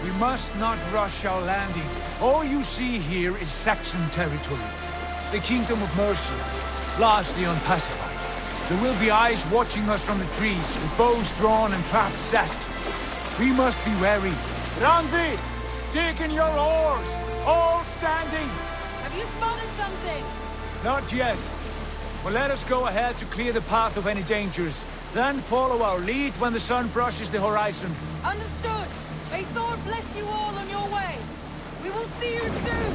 We must not rush our landing. All you see here is Saxon territory. The Kingdom of Mercia, largely unpacified. There will be eyes watching us from the trees, with bows drawn and traps set. We must be wary. Randi! Dig in your oars! All standing! Have you spotted something? Not yet. Well, let us go ahead to clear the path of any dangers. Then follow our lead when the sun brushes the horizon. Understood! May Thor bless you all on your way! We will see you soon!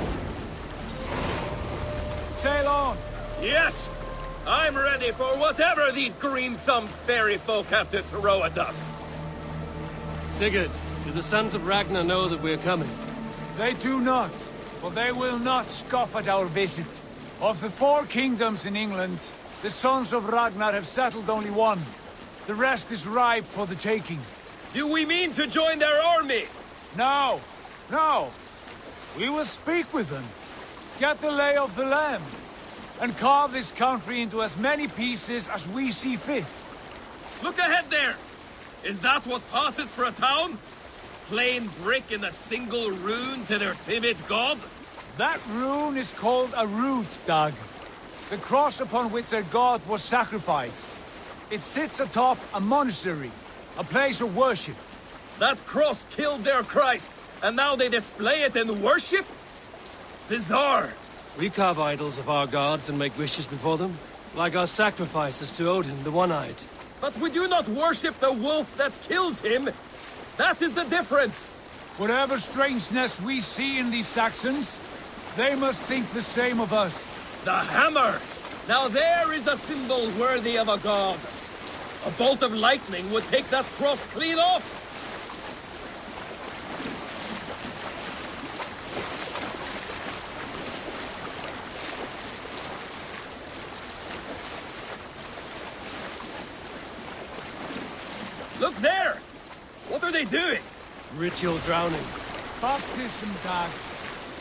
Sail on! Yes! I'm ready for whatever these green-thumbed fairy folk have to throw at us. Sigurd, do the sons of Ragnar know that we're coming? They do not, but they will not scoff at our visit. Of the 4 kingdoms in England, the sons of Ragnar have settled only one. The rest is ripe for the taking. Do we mean to join their army? No, no. We will speak with them, get the lay of the land, and carve this country into as many pieces as we see fit. Look ahead there! Is that what passes for a town? Plain brick in a single rune to their timid god? That rune is called a root, Dag. The cross upon which their god was sacrificed. It sits atop a monastery, a place of worship. That cross killed their Christ, and now they display it in worship? Bizarre. We carve idols of our gods and make wishes before them, like our sacrifices to Odin, the One-Eyed. But we do not worship the wolf that kills him. That is the difference. Whatever strangeness we see in these Saxons, they must think the same of us. The hammer! Now there is a symbol worthy of a god. A bolt of lightning would take that cross clean off. Look there! What are they doing? Ritual drowning. Baptism, Dag.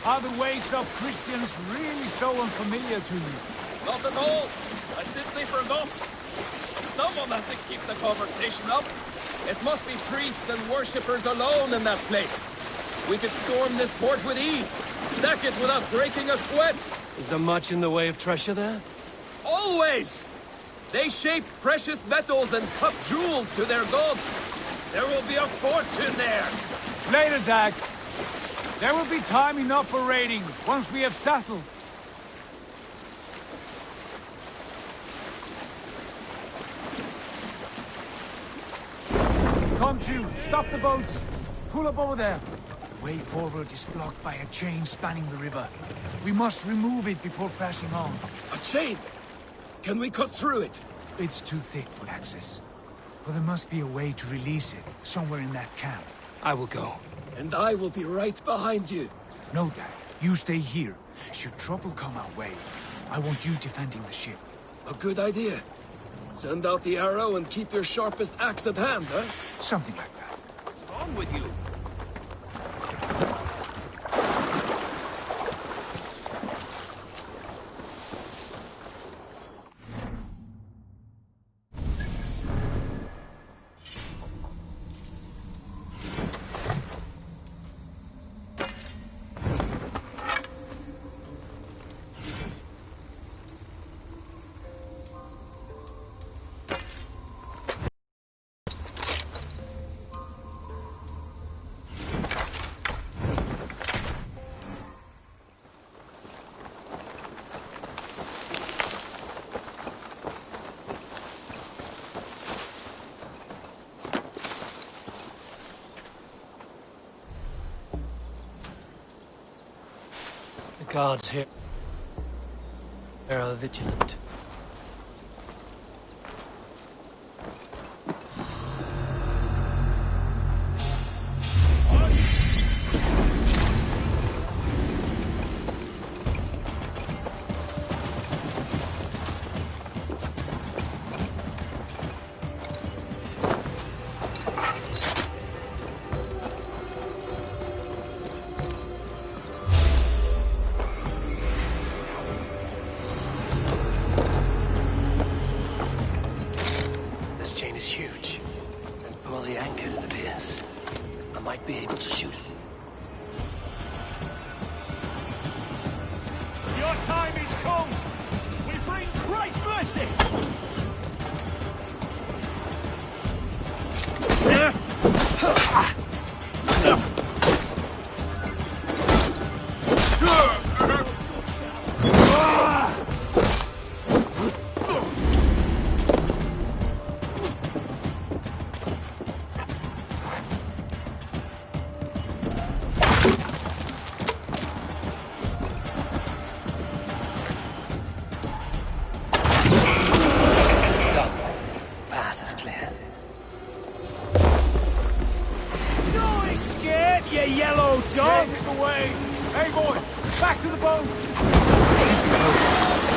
Are the ways of Christians really so unfamiliar to you? Not at all. I simply forgot. Someone has to keep the conversation up. It must be priests and worshippers alone in that place. We could storm this port with ease. Sack it without breaking a sweat. Is there much in the way of treasure there? Always! They shape precious metals and cut jewels to their gods. There will be a fortune there. Later, Dag. There will be time enough for raiding, once we have settled. Come to, stop the boats. Pull up over there. The way forward is blocked by a chain spanning the river. We must remove it before passing on. A chain? Can we cut through it? It's too thick for access. But there must be a way to release it, somewhere in that camp. I will go. And I will be right behind you. No, Dad. You stay here. Should trouble come our way, I want you defending the ship. A good idea. Send out the arrow and keep your sharpest axe at hand, huh? Something like that. What's wrong with you? The guards here are vigilant. to shoot it. Your time is come! We bring Christ's mercy! Path is clear. Don't be scared, you yellow dog! Get away! Hey, boy! Back to the boat! Keep it close.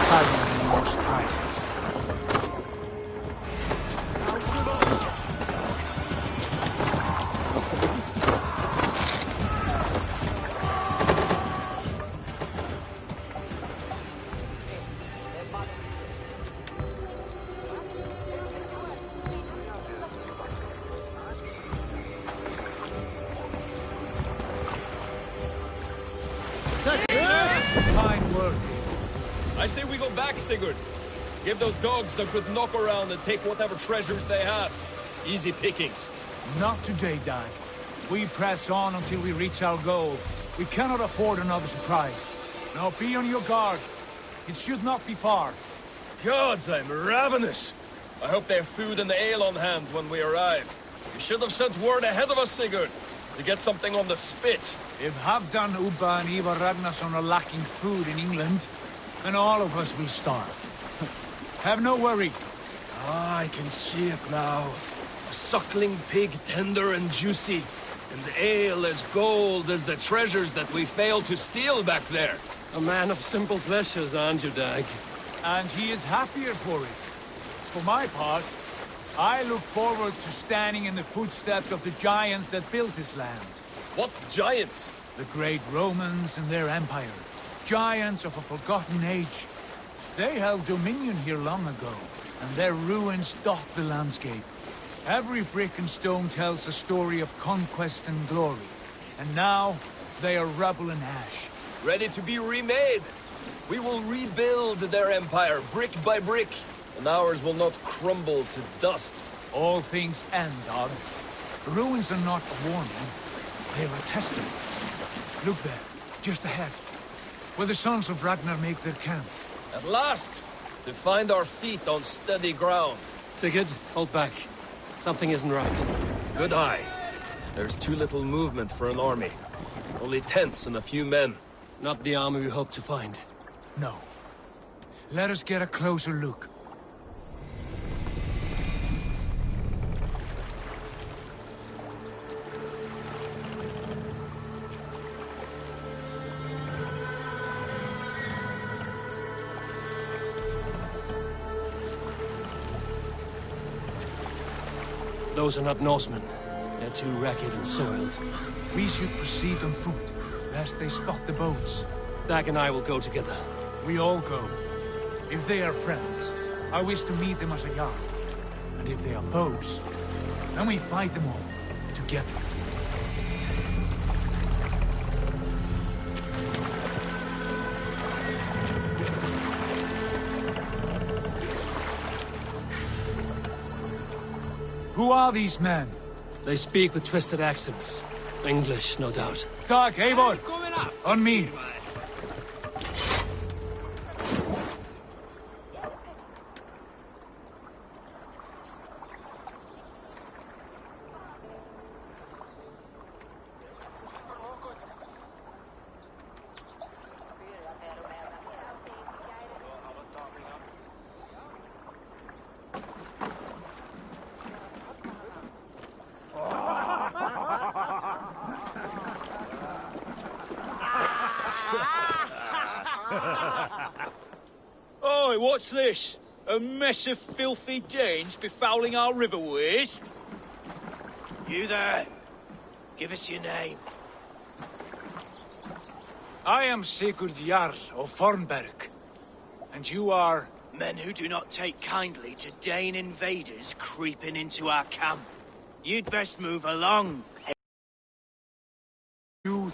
Carry more surprises. Fine work. I say we go back, Sigurd. Give those dogs a good knock around and take whatever treasures they have. Easy pickings. Not today, Dag. We press on until we reach our goal. We cannot afford another surprise. Now be on your guard. It should not be far. Gods, I'm ravenous. I hope they have food and ale on hand when we arrive. You should have sent word ahead of us, Sigurd, to get something on the spit. If Halfdan, Ubba and Ivar Ragnarsson are lacking food in England, then all of us will starve. Have no worry. Ah, I can see it now. A suckling pig, tender and juicy. And the ale as gold as the treasures that we failed to steal back there. A man of simple pleasures, aren't you, Dag? And he is happier for it. For my part, I look forward to standing in the footsteps of the giants that built this land. What giants? The great Romans and their empire. Giants of a forgotten age. They held dominion here long ago, and their ruins dot the landscape. Every brick and stone tells a story of conquest and glory. And now, they are rubble and ash. Ready to be remade. We will rebuild their empire brick by brick, and ours will not crumble to dust. All things end, Dog. The ruins are not a warning. They are a testament. Look there, just ahead, where the sons of Ragnar make their camp. At last, to find our feet on steady ground. Sigurd, hold back. Something isn't right. Good eye. There's too little movement for an army. Only tents and a few men. Not the army we hope to find. No. Let us get a closer look. Those are not Norsemen. They're too ragged and soiled. We should proceed on foot, lest they spot the boats. Dag and I will go together. We all go. If they are friends, I wish to meet them as a yard. And if they are foes, then we fight them all, together. Who are these men? They speak with twisted accents. English, no doubt. Dag, Eivor! On me! Oi, what's this? A mess of filthy Danes befouling our riverways? You there? Give us your name. I am Sigurd Jarl of Fornberg. And you are... Men who do not take kindly to Dane invaders creeping into our camp. You'd best move along,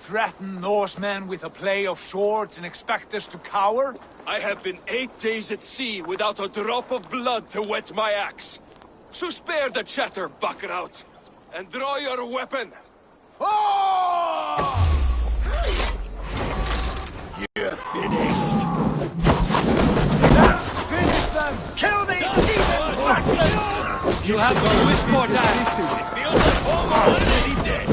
threaten Norsemen with a play of swords and expect us to cower? I have been 8 days at sea without a drop of blood to wet my axe. So spare the chatter, buckraut, and draw your weapon. Oh! You're finished. Let's finish them! Kill these demon bastards! You have no wish for that. It feels like home are already dead.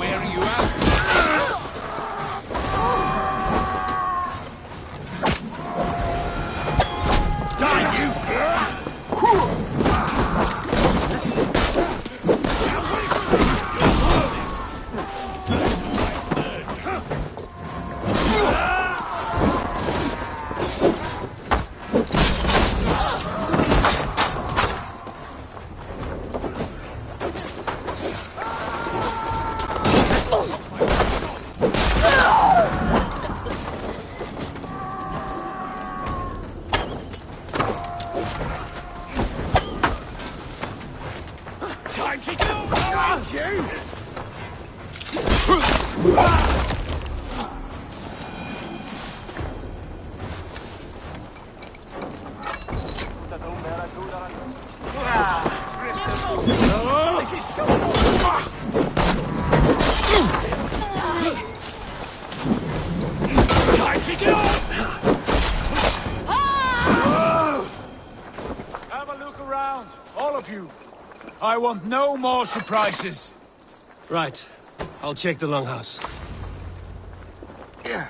Where are you at? Die, you! Time to go! Find you! This is so... Time to go! Have a look around, all of you. I want no more surprises. Right. I'll check the longhouse. Yeah.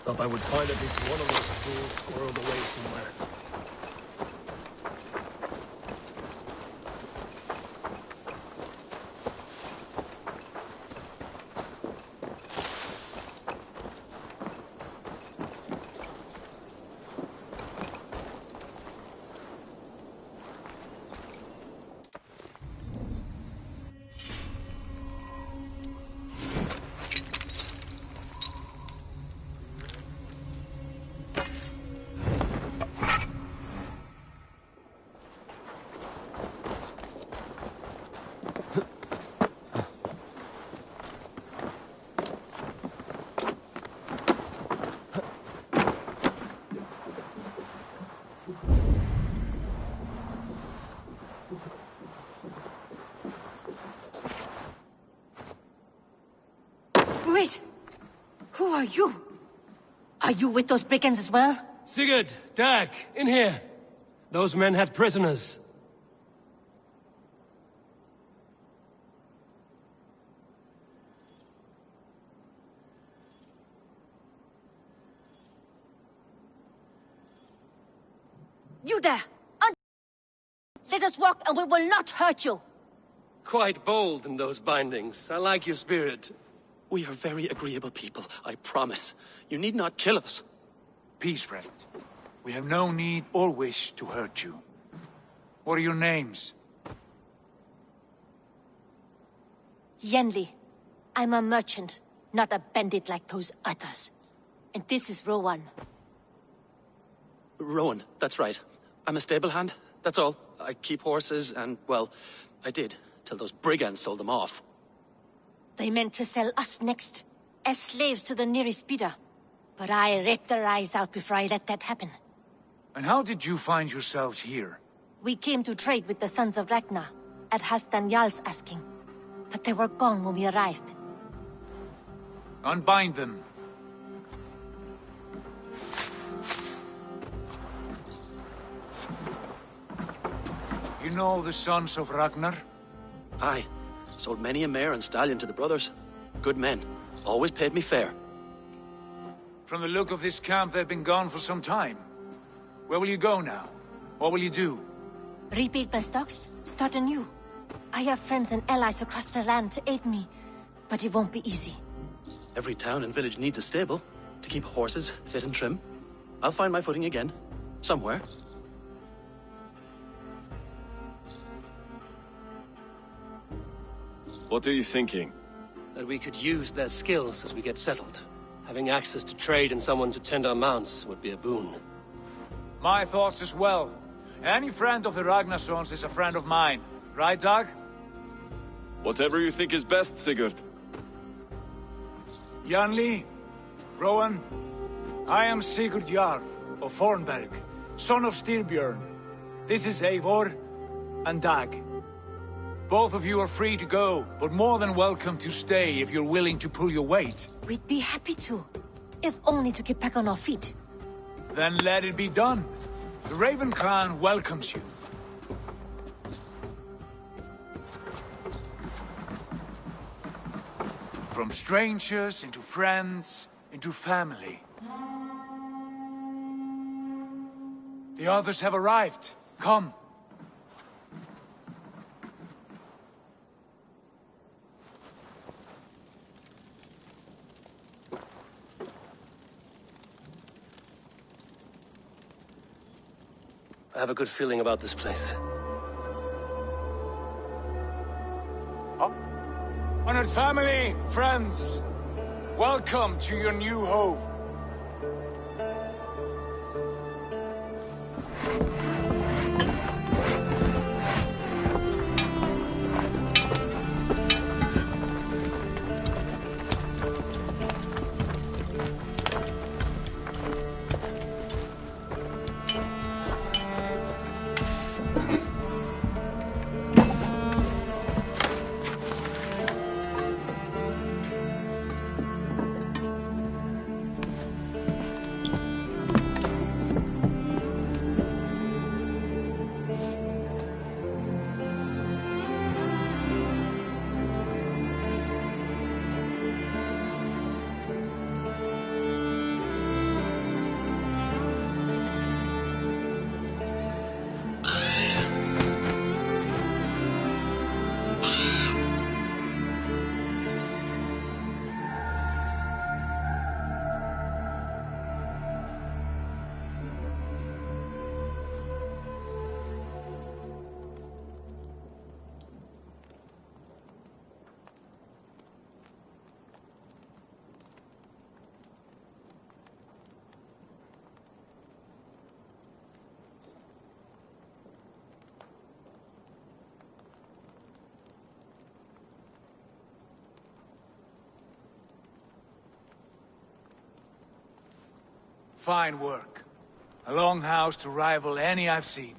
Thought I would find at least one of those fools squirreled away somewhere. Wait! Who are you? Are you with those brigands as well? Sigurd, Dag, in here. Those men had prisoners. You there! Let us walk and we will not hurt you! Quite bold in those bindings. I like your spirit. We are very agreeable people, I promise. You need not kill us. Peace, friend. We have no need or wish to hurt you. What are your names? Yenli. I'm a merchant, not a bandit like those others. And this is Rowan. Rowan, that's right. I'm a stable hand, that's all. I keep horses and, well, I did, till those brigands sold them off. They meant to sell us next, as slaves to the nearest bidder. But I ripped their eyes out before I let that happen. And how did you find yourselves here? We came to trade with the Sons of Ragnar, at Halfdan Jarl's asking. But they were gone when we arrived. Unbind them. You know the Sons of Ragnar? Aye. Sold many a mare and stallion to the brothers. Good men. Always paid me fair. From the look of this camp, they've been gone for some time. Where will you go now? What will you do? Rebuild my stocks, start anew. I have friends and allies across the land to aid me, but it won't be easy. Every town and village needs a stable to keep horses fit and trim. I'll find my footing again, somewhere. What are you thinking? That we could use their skills as we get settled. Having access to trade and someone to tend our mounts would be a boon. My thoughts as well. Any friend of the Ragnarsons is a friend of mine. Right, Dag? Whatever you think is best, Sigurd. Janli, Rowan, I am Sigurd Jarl of Fornberg, son of Styrbjörn. This is Eivor and Dag. Both of you are free to go, but more than welcome to stay if you're willing to pull your weight. We'd be happy to, if only to get back on our feet. Then let it be done. The Raven clan welcomes you. From strangers into friends, into family. The others have arrived. Come. I have a good feeling about this place. Honored family, friends, welcome to your new home. Fine work. A long house to rival any I've seen.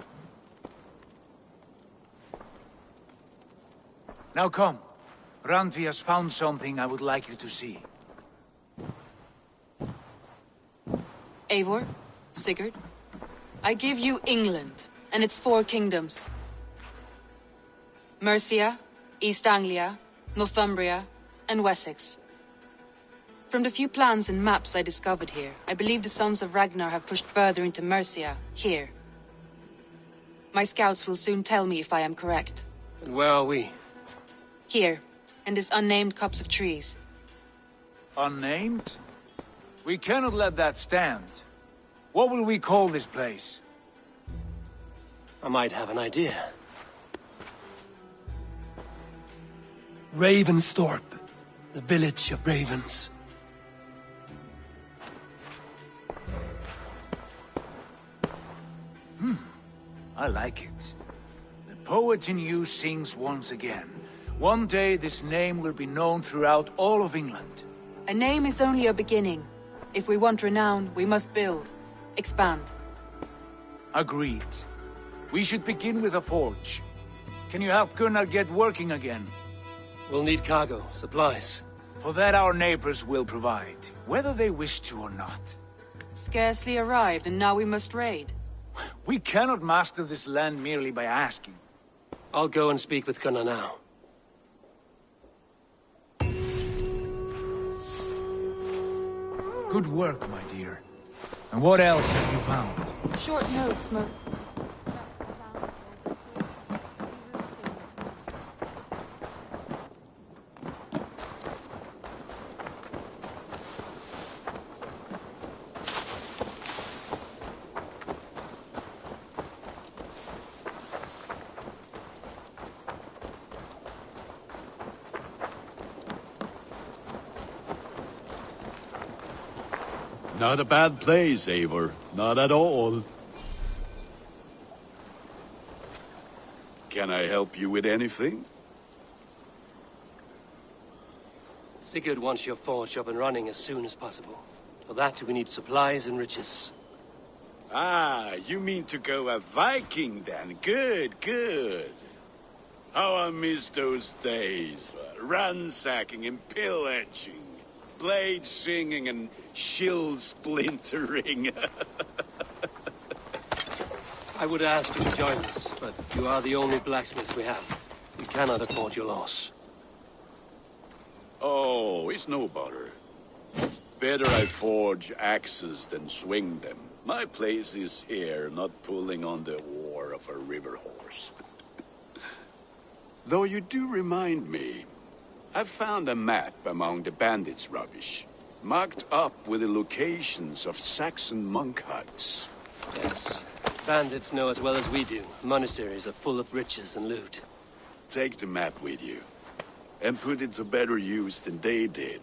Now come. Randvi has found something I would like you to see. Eivor, Sigurd, I give you England and its 4 kingdoms. Mercia, East Anglia, Northumbria, and Wessex. From the few plans and maps I discovered here, I believe the Sons of Ragnar have pushed further into Mercia, here. My scouts will soon tell me if I am correct. And where are we? Here, in this unnamed copse of trees. Unnamed? We cannot let that stand. What will we call this place? I might have an idea. Ravensthorpe, the village of ravens. I like it. The poet in you sings once again. One day this name will be known throughout all of England. A name is only a beginning. If we want renown, we must build, expand. Agreed. We should begin with a forge. Can you help Gunnar get working again? We'll need cargo, supplies. For that our neighbors will provide, whether they wish to or not. Scarcely arrived, and now we must raid. We cannot master this land merely by asking. I'll go and speak with Gunnar now. Good work, my dear. And what else have you found? Short notes, Not a bad place, Eivor. Not at all. Can I help you with anything? Sigurd wants your forge up and running as soon as possible. For that, we need supplies and riches. Ah, you mean to go a Viking then? Good, good. How I miss those days. Ransacking and pillaging. Blade singing and shield splintering. I would ask you to join us, but you are the only blacksmith we have. We cannot afford your loss. Oh, it's no bother. Better I forge axes than swing them. My place is here, not pulling on the oar of a river horse. Though you do remind me, I found a map among the bandits' rubbish, marked up with the locations of Saxon monk huts. Yes. Bandits know as well as we do. Monasteries are full of riches and loot. Take the map with you, and put it to better use than they did.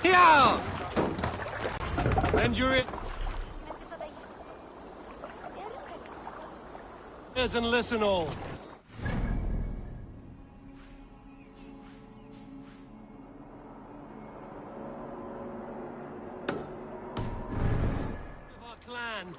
Here! And you're in. Ears and listen all. Of our clan.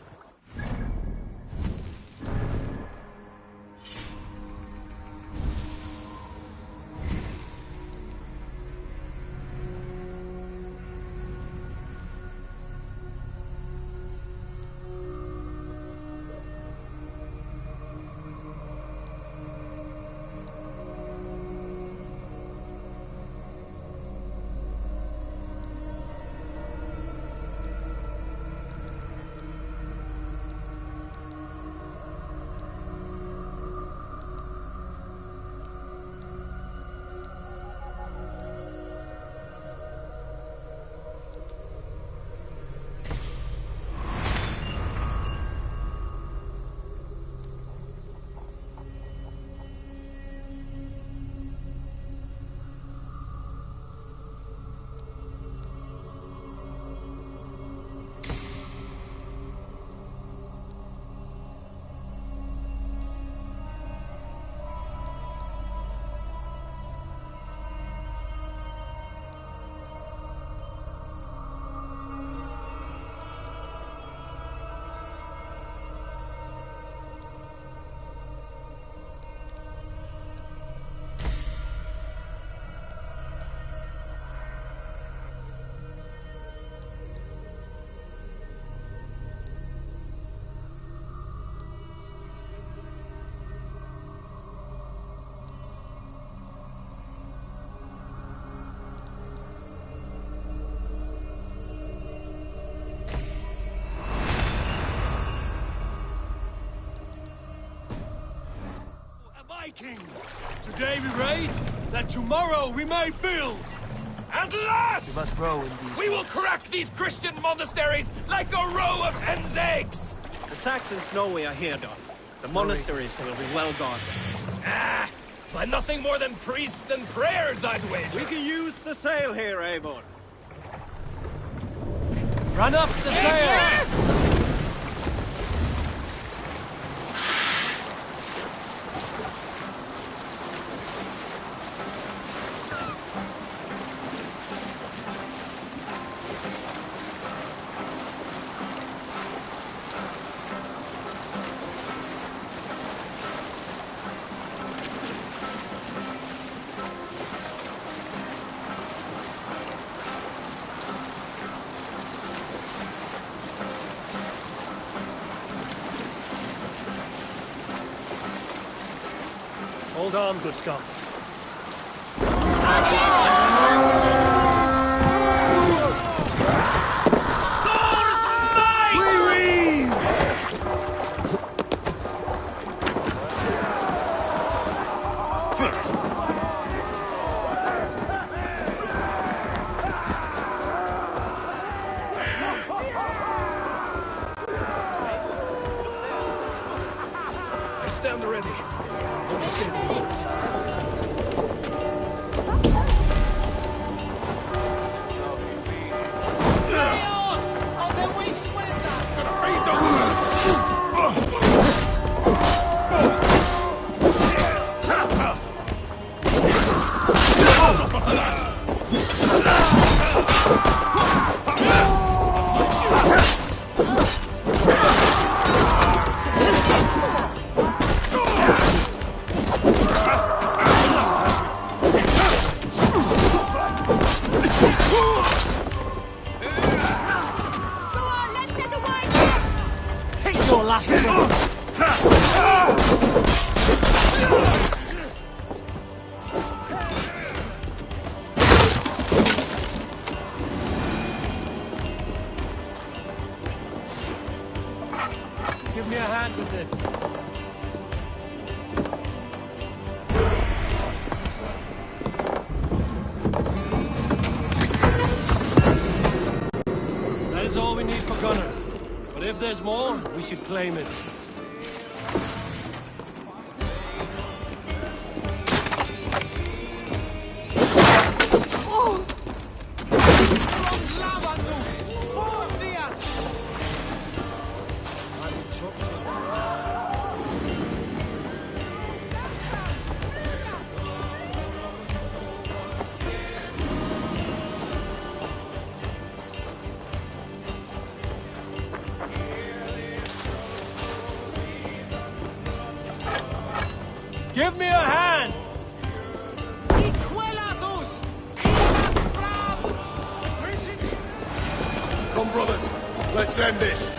Viking! Today we raid, that tomorrow we may build! At last! We must grow in these We will woods. crack these Christian monasteries like a row of hen's eggs! The Saxons know we are here, Don. The monasteries will be well guarded. Ah, but nothing more than priests and prayers, I'd wager. We can use the sail here, Eivor. Run up the sail! Hold on, good Scott. I stand ready. Only say the word. Give me a hand with this. That is all we need for Gunner. But if there's more, we should claim it. Give me a hand! Come, brothers. Let's end this.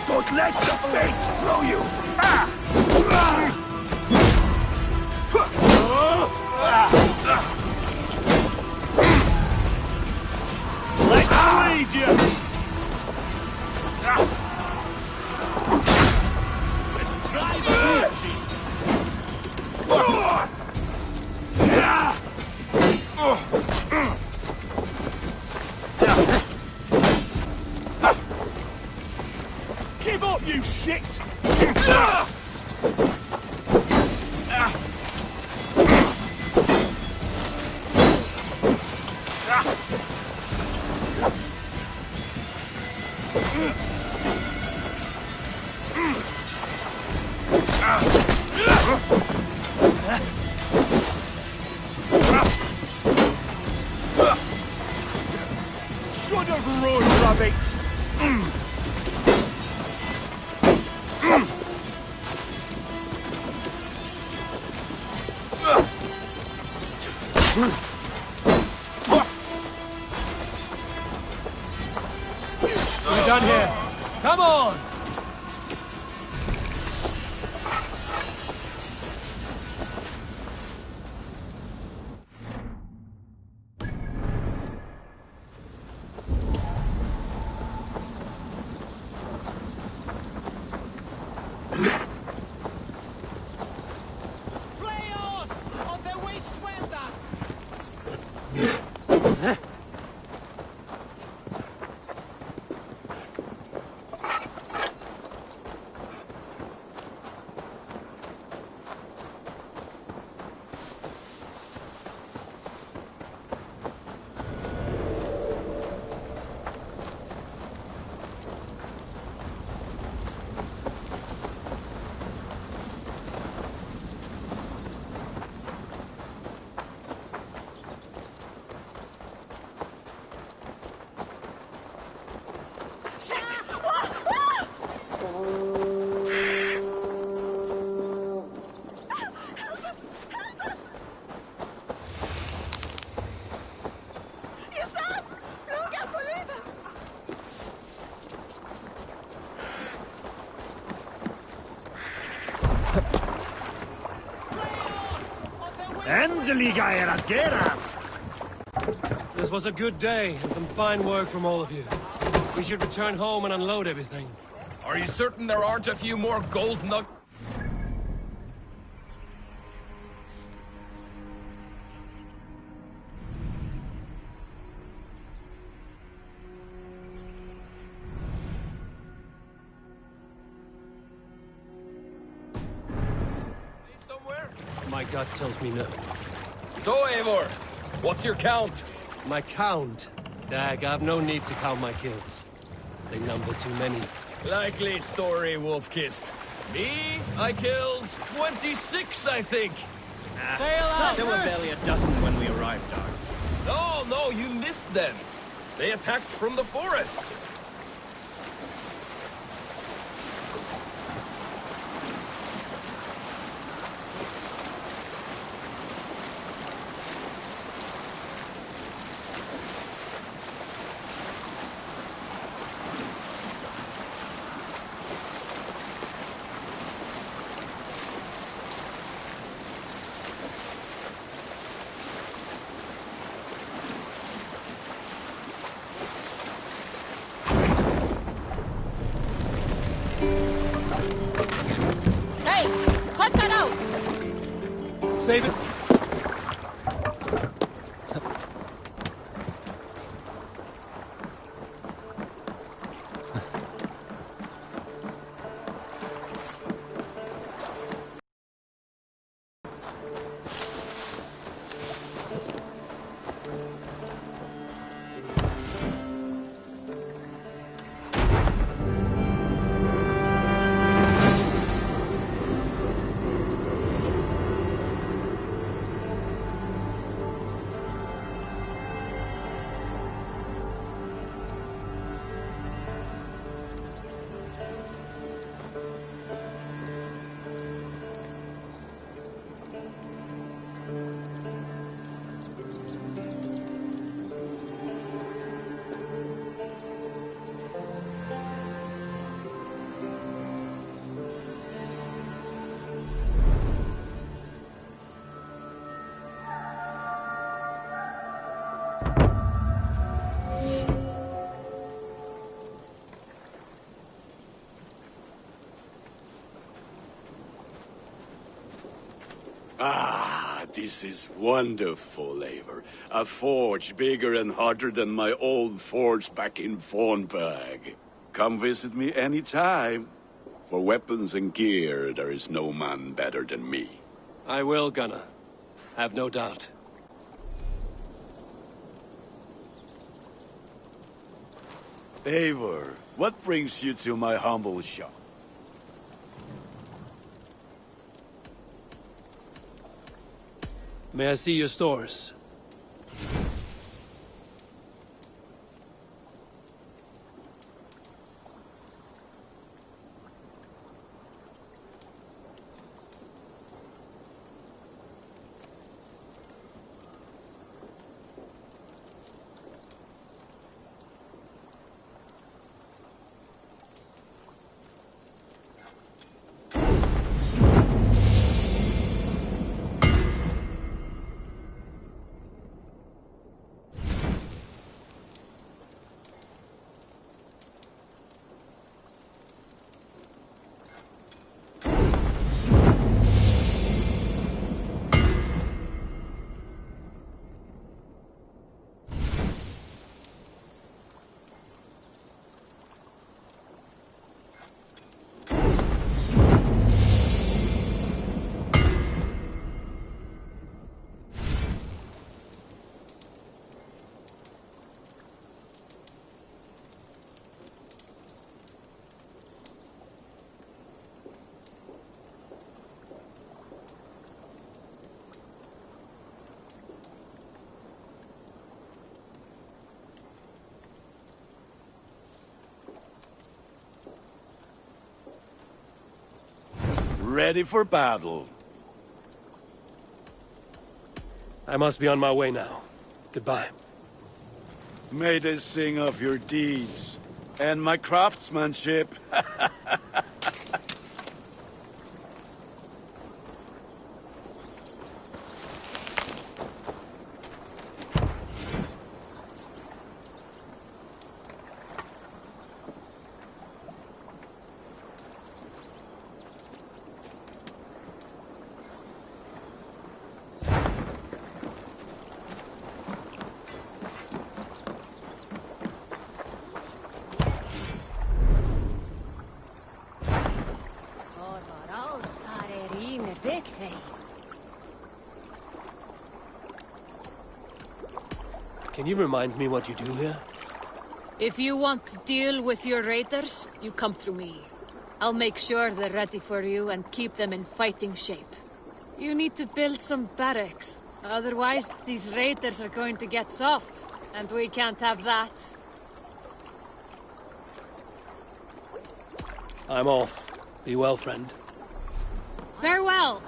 Don't let the fates throw you! Let's lead you! Let's try the Give up, you shit! Should have run, rabbit! We're done here. Come on! Endeliga era guerras! This was a good day, and some fine work from all of you. We should return home and unload everything. Are you certain there aren't a few more gold nuggets? Somewhere? My gut tells me no. So, Eivor, what's your count? My count? Dag, I've no need to count my kills. They number too many. Likely story, Wolf-Kissed. Me? I killed 26, I think. Sail out! There were barely a dozen when we arrived, Dog. No, you missed them. They attacked from the forest. Hey! Cut that out! Save it. Ah, this is wonderful, Eivor. A forge bigger and hotter than my old forge back in Fornburg. Come visit me anytime. For weapons and gear, there is no man better than me. I will, Gunnar. Have no doubt. Eivor, what brings you to my humble shop? May I see your stores? Ready for battle. I must be on my way now. Goodbye. May they sing of your deeds and my craftsmanship. Can you remind me what you do here? If you want to deal with your raiders, you come through me. I'll make sure they're ready for you and keep them in fighting shape. You need to build some barracks. Otherwise, these raiders are going to get soft. And we can't have that. I'm off. Be well, friend. Farewell!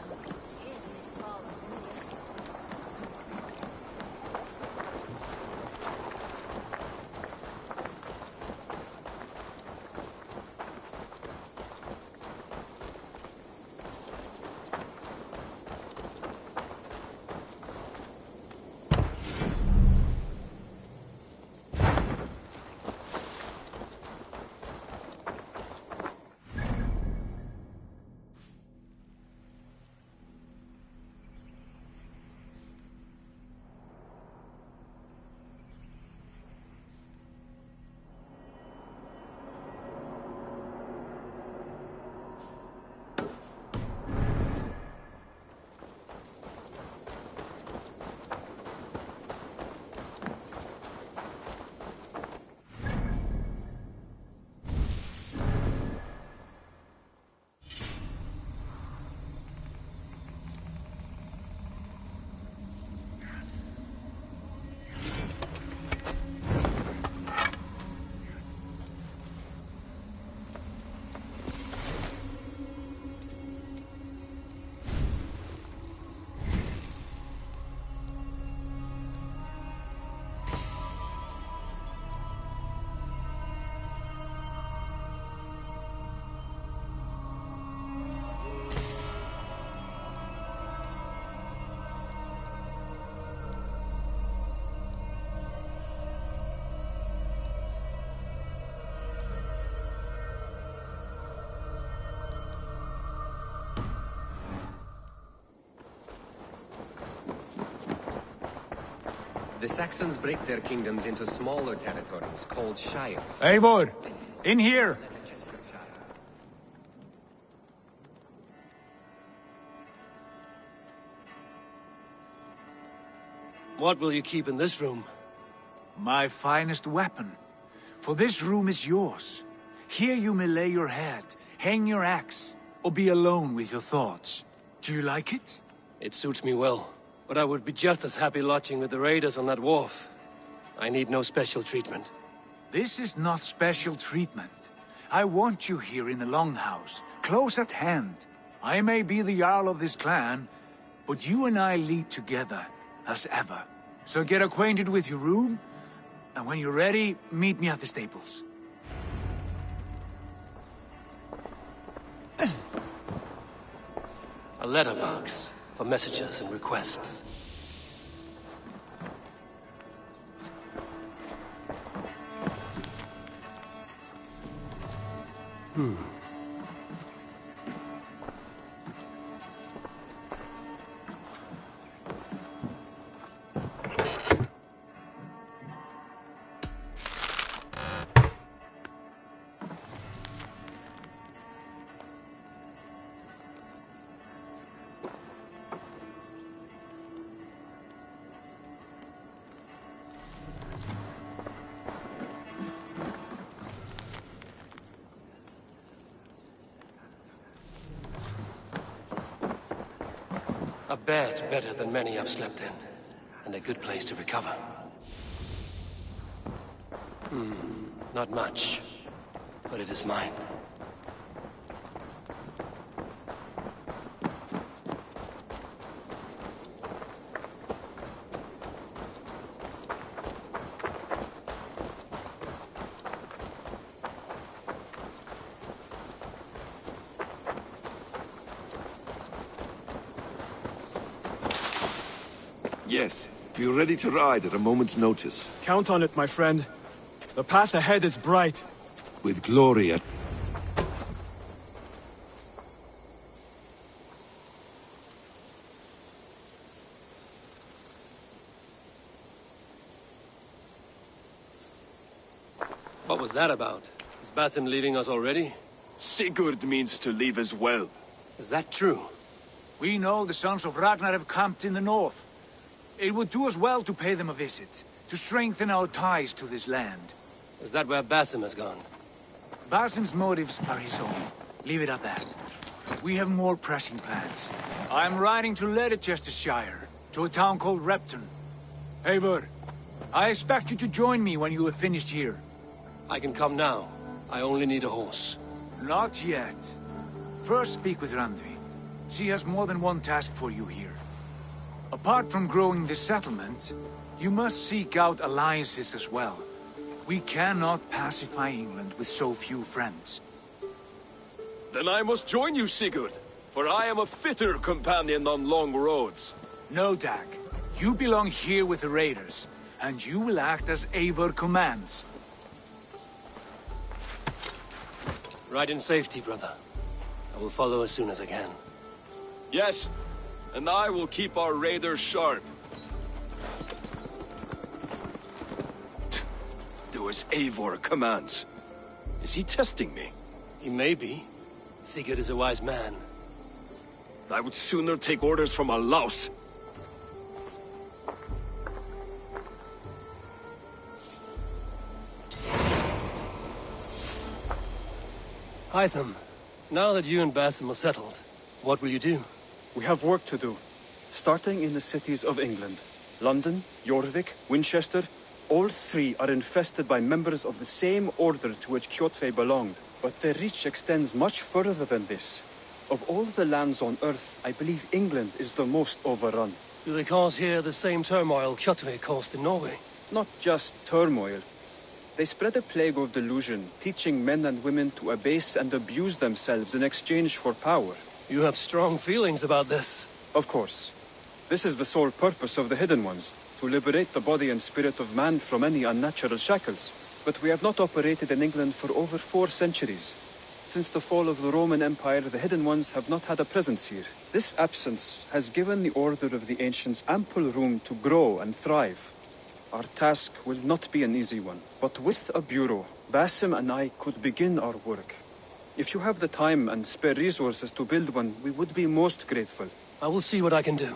The Saxons break their kingdoms into smaller territories called shires. Eivor! In here! What will you keep in this room? My finest weapon. For this room is yours. Here you may lay your head, hang your axe, or be alone with your thoughts. Do you like it? It suits me well, but I would be just as happy lodging with the raiders on that wharf. I need no special treatment. This is not special treatment. I want you here in the Longhouse, close at hand. I may be the Jarl of this clan, but you and I lead together, as ever. So get acquainted with your room, and when you're ready, meet me at the stables. A letterbox for messages and requests. A bed better than many I've slept in, and a good place to recover. Not much, but it is mine. Yes, be ready to ride at a moment's notice. Count on it, my friend. The path ahead is bright. With glory at... What was that about? Is Basim leaving us already? Sigurd means to leave as well. Is that true? We know the sons of Ragnar have camped in the north. It would do us well to pay them a visit, to strengthen our ties to this land. Is that where Basim has gone? Basim's motives are his own. Leave it at that. We have more pressing plans. I'm riding to Leicestershire, to a town called Repton. Eivor, I expect you to join me when you have finished here. I can come now. I only need a horse. Not yet. First speak with Randvi. She has more than one task for you here. Apart from growing this settlement, you must seek out alliances as well. We cannot pacify England with so few friends. Then I must join you, Sigurd, for I am a fitter companion on long roads. No, Dag. You belong here with the raiders, and you will act as Eivor commands. Ride in safety, brother. I will follow as soon as I can. Yes, and I will keep our raiders sharp. Do as Eivor commands. Is he testing me? He may be. Sigurd is a wise man. I would sooner take orders from a louse. Hytham, now that you and Basim are settled, what will you do? We have work to do. Starting in the cities of England. London, Jorvik, Winchester, all three are infested by members of the same order to which Kjotve belonged. But their reach extends much further than this. Of all the lands on Earth, I believe England is the most overrun. Do they cause here the same turmoil Kjotve caused in Norway? Not just turmoil. They spread a plague of delusion, teaching men and women to abase and abuse themselves in exchange for power. You have strong feelings about this. Of course. This is the sole purpose of the Hidden Ones, to liberate the body and spirit of man from any unnatural shackles. But we have not operated in England for over 4 centuries. Since the fall of the Roman Empire, the Hidden Ones have not had a presence here. This absence has given the Order of the Ancients ample room to grow and thrive. Our task will not be an easy one, but with a bureau, Basim and I could begin our work. If you have the time and spare resources to build one, we would be most grateful. I will see what I can do.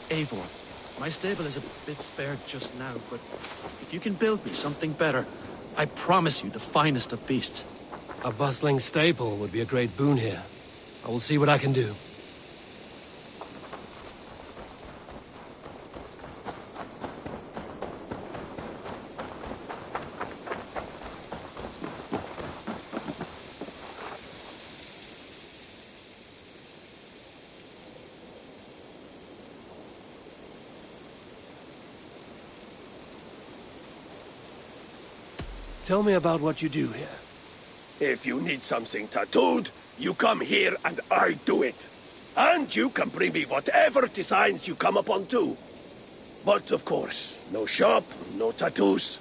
Eivor, my stable is a bit spared just now, but if you can build me something better, I promise you the finest of beasts. A bustling stable would be a great boon here. I will see what I can do. Tell me about what you do here. If you need something tattooed, you come here and I do it. And you can bring me whatever designs you come upon too. But of course, no shop, no tattoos.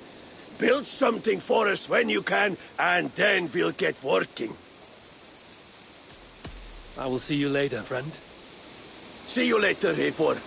Build something for us when you can, and then we'll get working. I will see you later, friend. See you later, Eivor.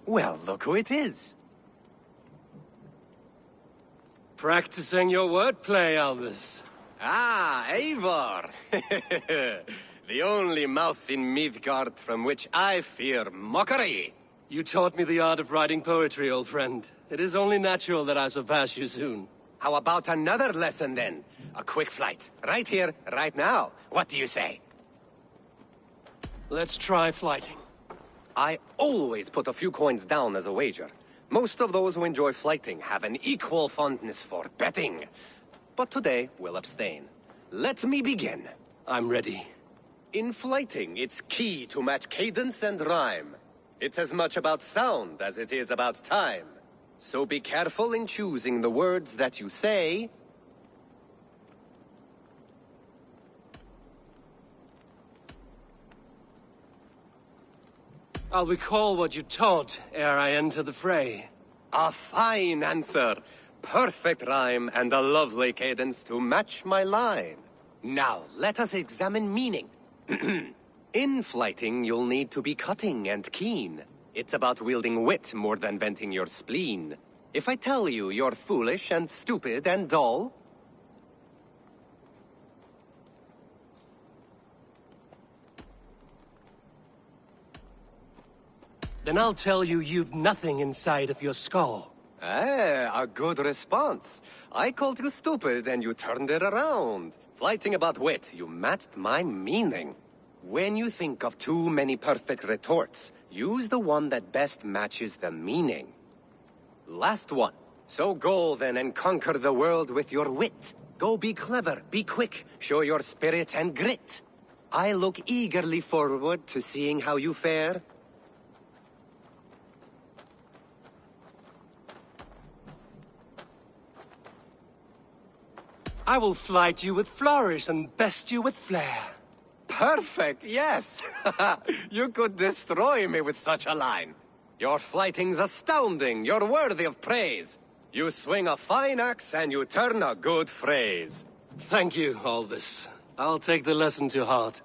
Well, look who it is. Practicing your wordplay, Albus. Ah, Eivor! The only mouth in Midgard from which I fear mockery. You taught me the art of writing poetry, old friend. It is only natural that I surpass you soon. How about another lesson, then? A quick flight. Right here, right now. What do you say? Let's try flighting. I always put a few coins down as a wager. Most of those who enjoy flighting have an equal fondness for betting. But today, we'll abstain. Let me begin. I'm ready. In flighting, it's key to match cadence and rhyme. It's as much about sound as it is about time. So be careful in choosing the words that you say. I'll recall what you taught ere I enter the fray. A fine answer. Perfect rhyme and a lovely cadence to match my line. Now, let us examine meaning. In flighting, you'll need to be cutting and keen. It's about wielding wit more than venting your spleen. If I tell you you're foolish and stupid and dull, then I'll tell you you've nothing inside of your skull. a good response. I called you stupid and you turned it around. Flighting about wit, you matched my meaning. When you think of too many perfect retorts, use the one that best matches the meaning. Last one. So go then and conquer the world with your wit. Go be clever, be quick, show your spirit and grit. I look eagerly forward to seeing how you fare. I will flight you with flourish and best you with flair. Perfect, yes! You could destroy me with such a line. Your flighting's astounding, you're worthy of praise. You swing a fine axe and you turn a good phrase. Thank you, Albus. I'll take the lesson to heart.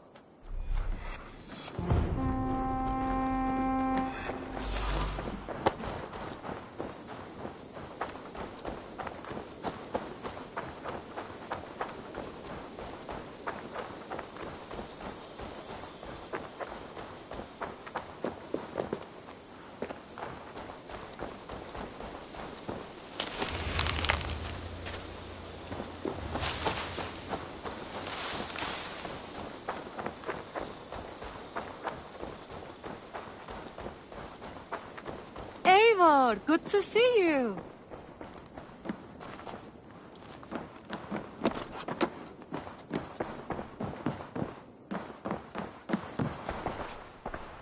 Eivor, good to see you.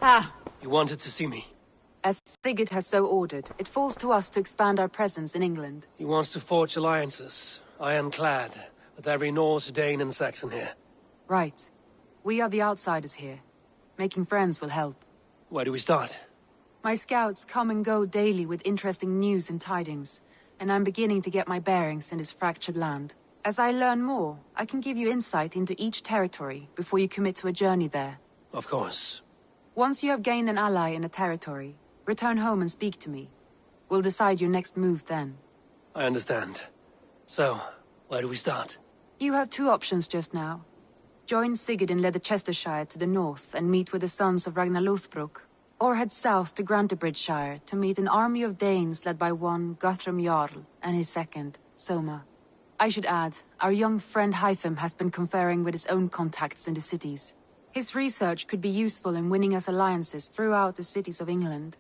Ah. You wanted to see me? As Sigurd has so ordered, it falls to us to expand our presence in England. He wants to forge alliances, ironclad, with every Norse, Dane and Saxon here. Right. We are the outsiders here. Making friends will help. Where do we start? My scouts come and go daily with interesting news and tidings, and I'm beginning to get my bearings in this fractured land. As I learn more, I can give you insight into each territory before you commit to a journey there. Of course. Once you have gained an ally in a territory, return home and speak to me. We'll decide your next move then. I understand. So, where do we start? You have two options just now. Join Sigurd in Leicestershire to the north and meet with the sons of Ragnar Lothbrok, or head south to Grantebridgeshire to meet an army of Danes led by one Guthrum Jarl and his second, Soma. I should add, our young friend Hytham has been conferring with his own contacts in the cities. His research could be useful in winning us alliances throughout the cities of England.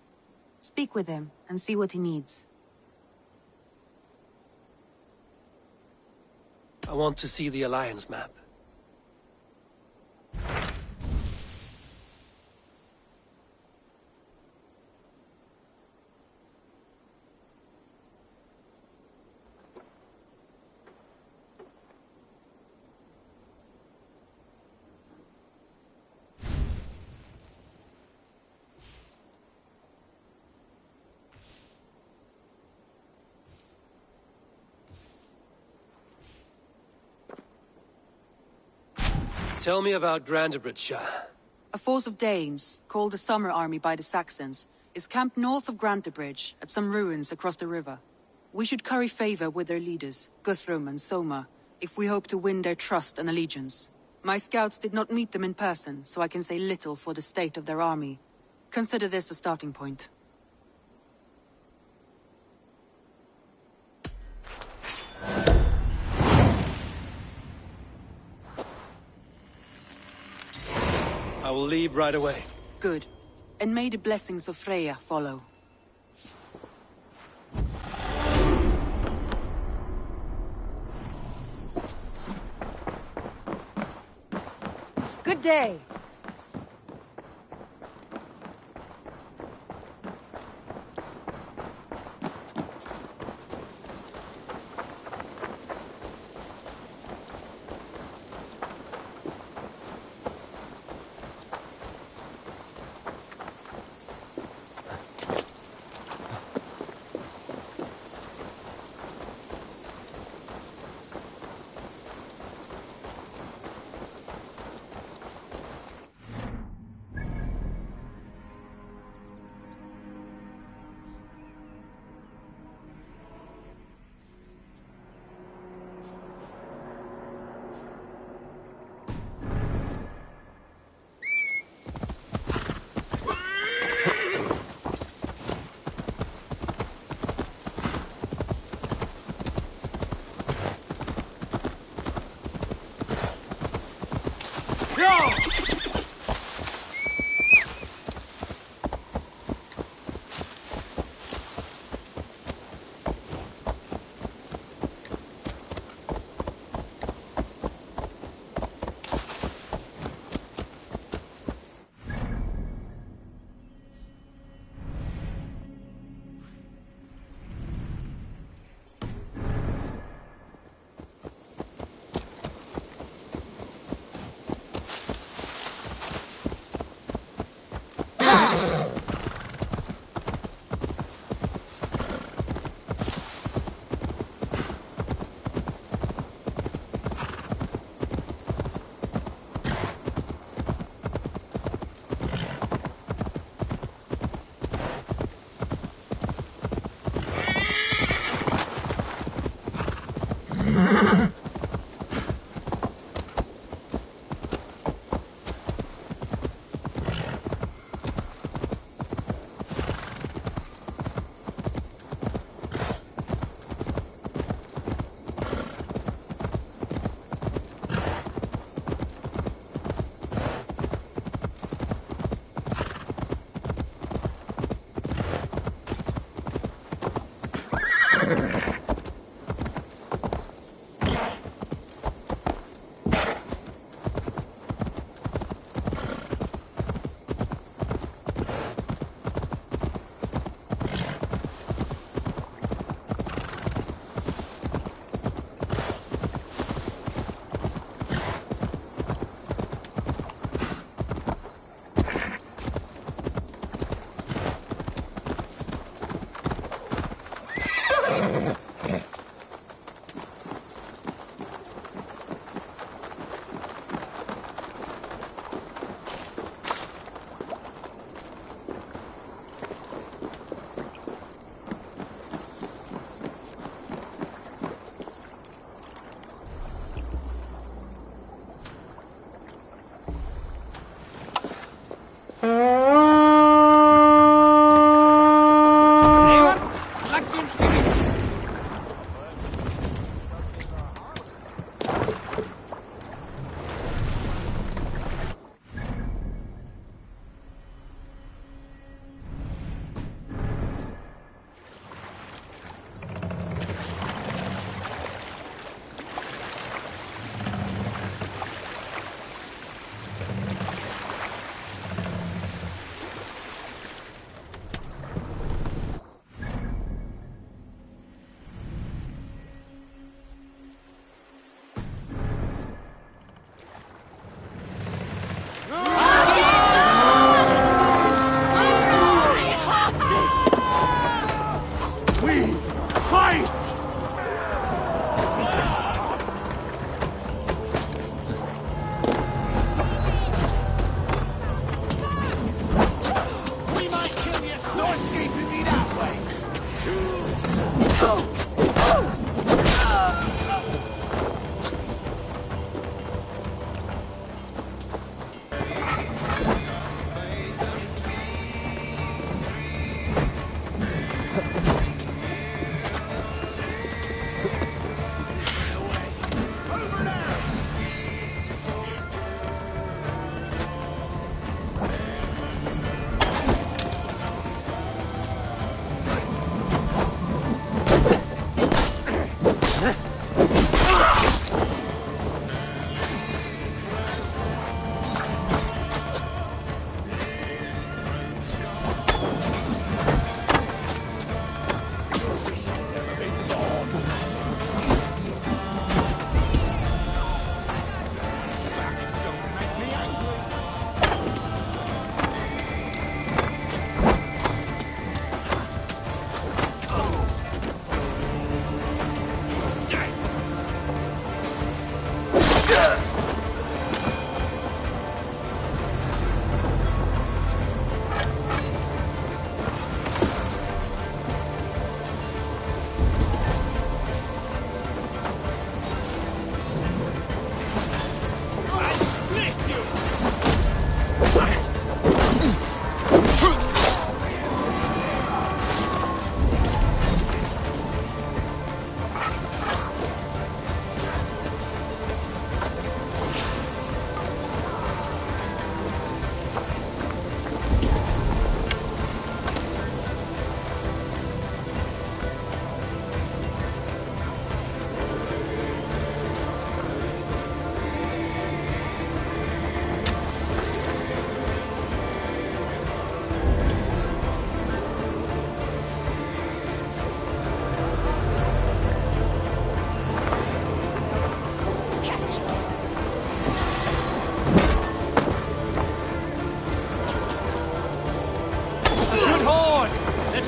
Speak with him and see what he needs. I want to see the alliance map. Tell me about Grantebridgeshire. A force of Danes, called the Summer Army by the Saxons, is camped north of Grantebridge, at some ruins across the river. We should curry favor with their leaders, Guthrum and Soma, if we hope to win their trust and allegiance. My scouts did not meet them in person, so I can say little for the state of their army. Consider this a starting point. I will leave right away. Good. And may the blessings of Freya follow. Good day.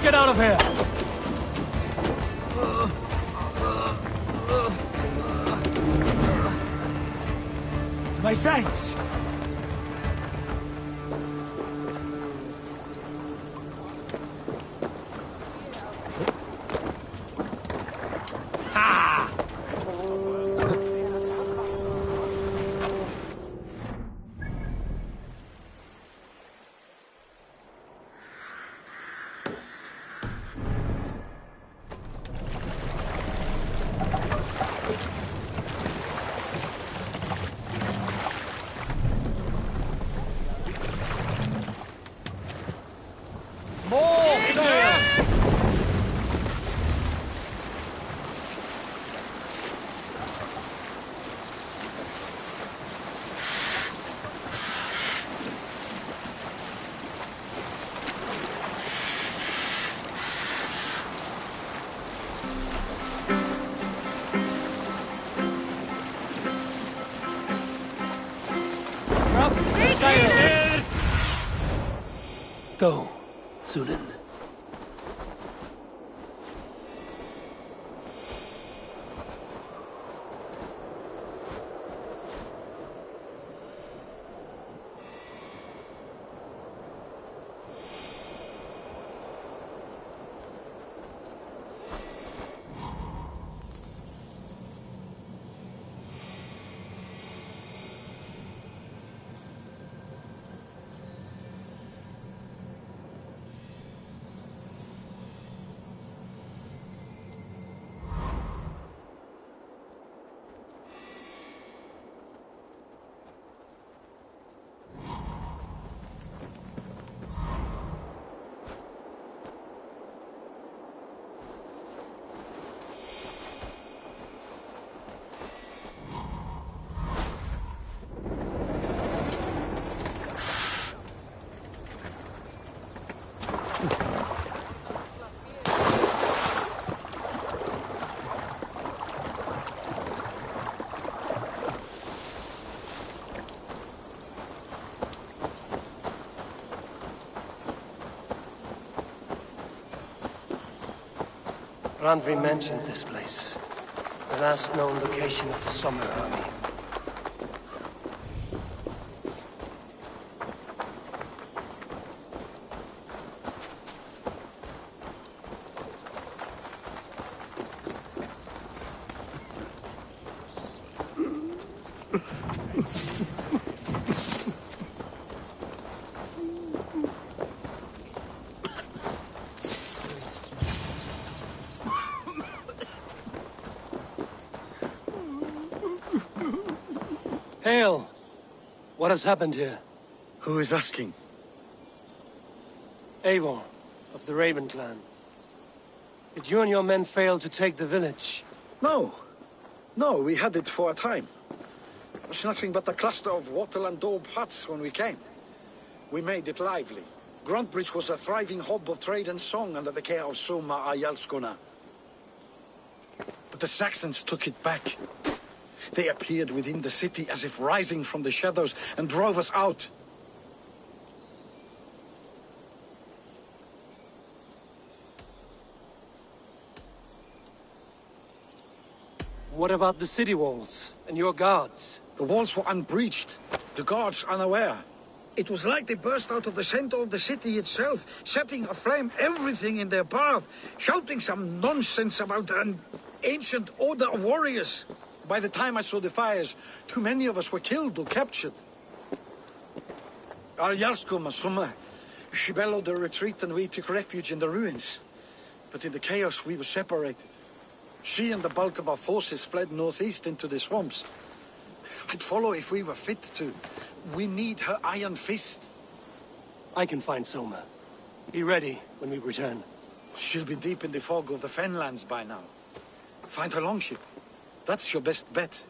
Get out of here! My thanks! Go, Zulin. Randvi mentioned this place. The last known location of the Summer Army. Hail! What has happened here? Who is asking? Eivor, of the Raven clan. Did you and your men fail to take the village? No. No, we had it for a time. It was nothing but a cluster of wattle and daub huts when we came. We made it lively. Gruntbridge was a thriving hub of trade and song under the care of Soma Ayalskona. But the Saxons took it back. They appeared within the city as if rising from the shadows and drove us out. What about the city walls and your guards? The walls were unbreached, the guards unaware. It was like they burst out of the center of the city itself, setting aflame everything in their path, shouting some nonsense about an ancient order of warriors. By the time I saw the fires, too many of us were killed or captured. Arjalsko Masuma, she bellowed a retreat and we took refuge in the ruins. But in the chaos we were separated. She and the bulk of our forces fled northeast into the swamps. I'd follow if we were fit to. We need her iron fist. I can find Soma. Be ready when we return. She'll be deep in the fog of the Fenlands by now. Find her longship. That's your best bet.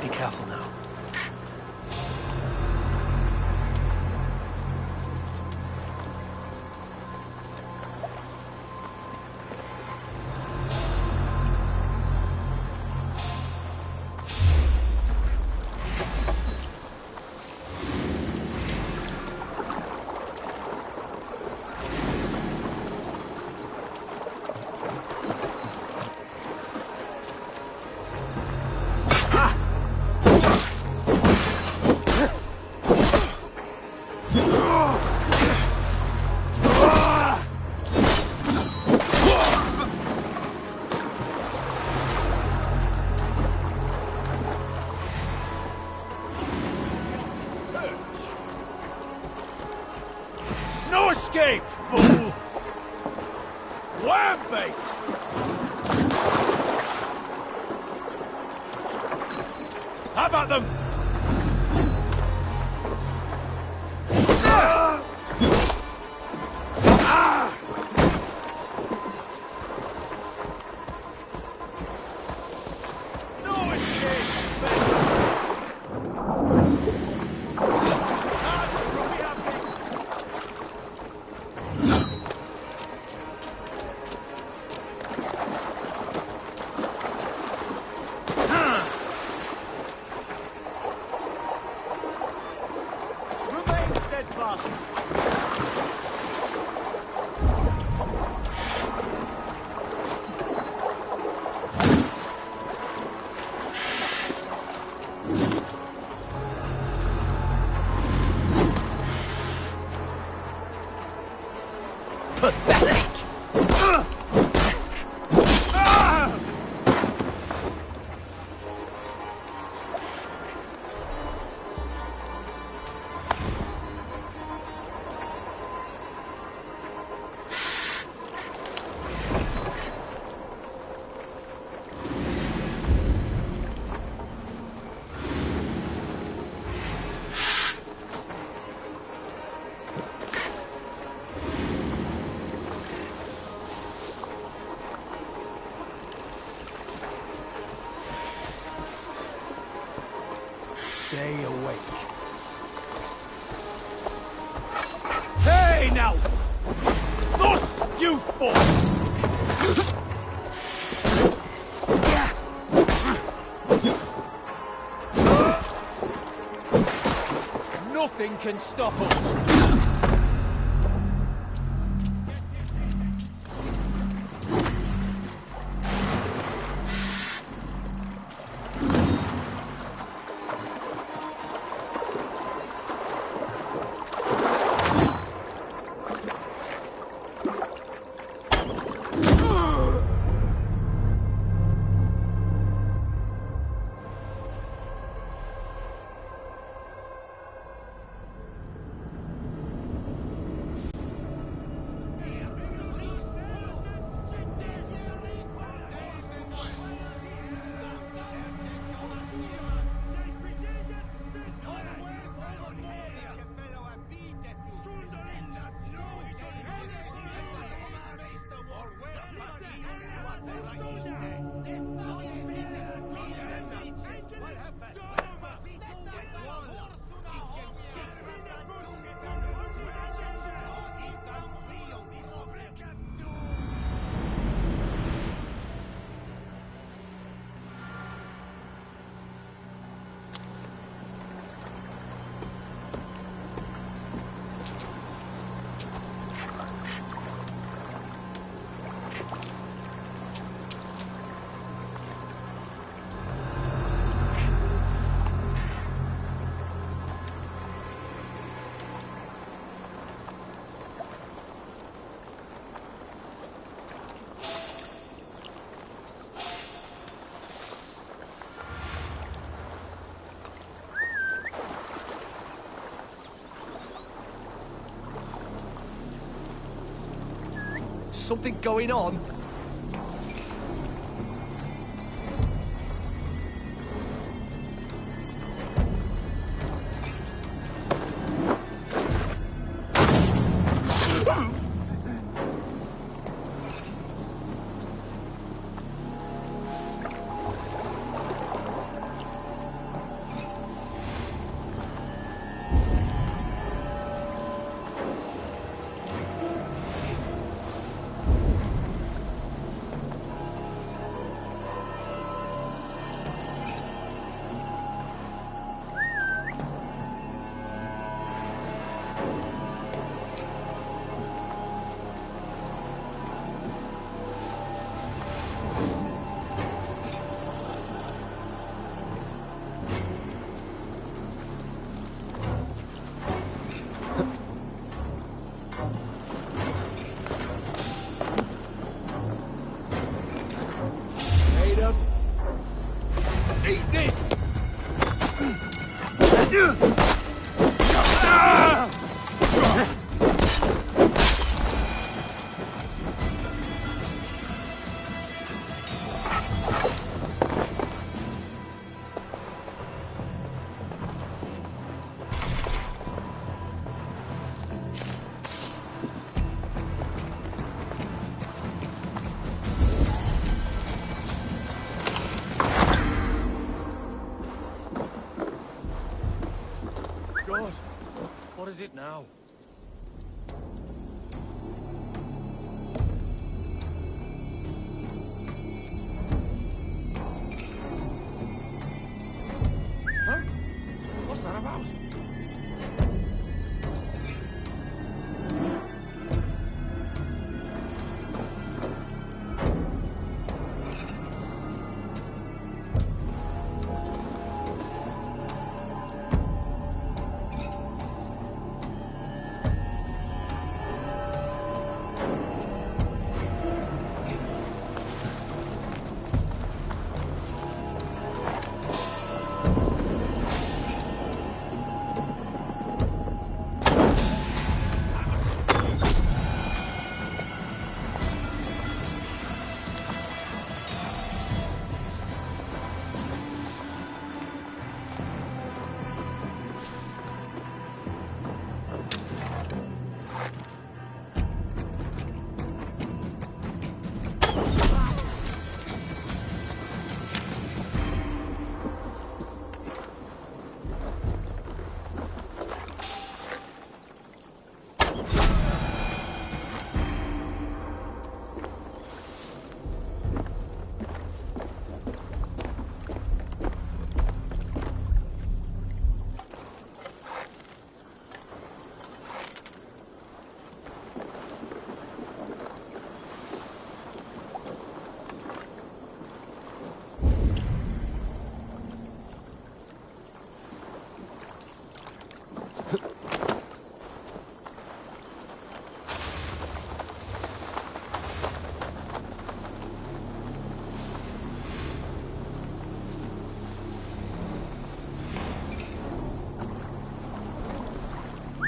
Be careful now. No escape, fool! Wham-bait! How about them? Stay awake. Hey, now! Thus, you fool! Nothing can stop us. something going on? Eat this! God, what is it now? Huh? What's that about?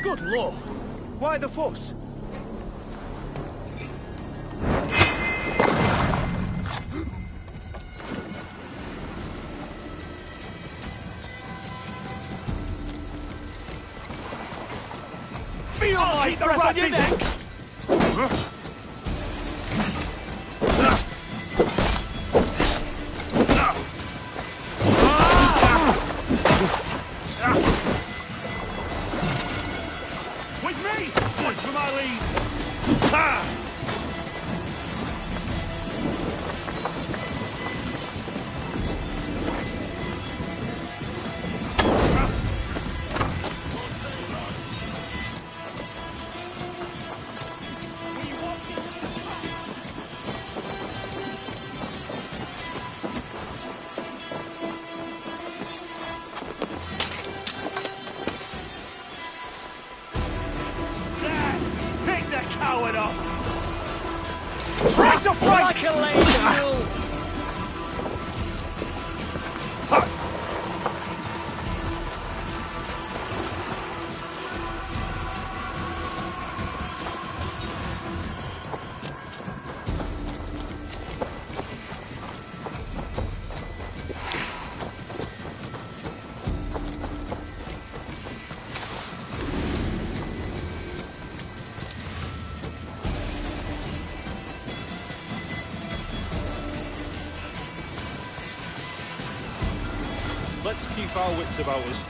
Good lord! Why the fuss? Feel my breath on your neck! With me! Watch for my lead! Ha! Pick the coward up! Try to fight! Like a lady! Let's keep our wits about us.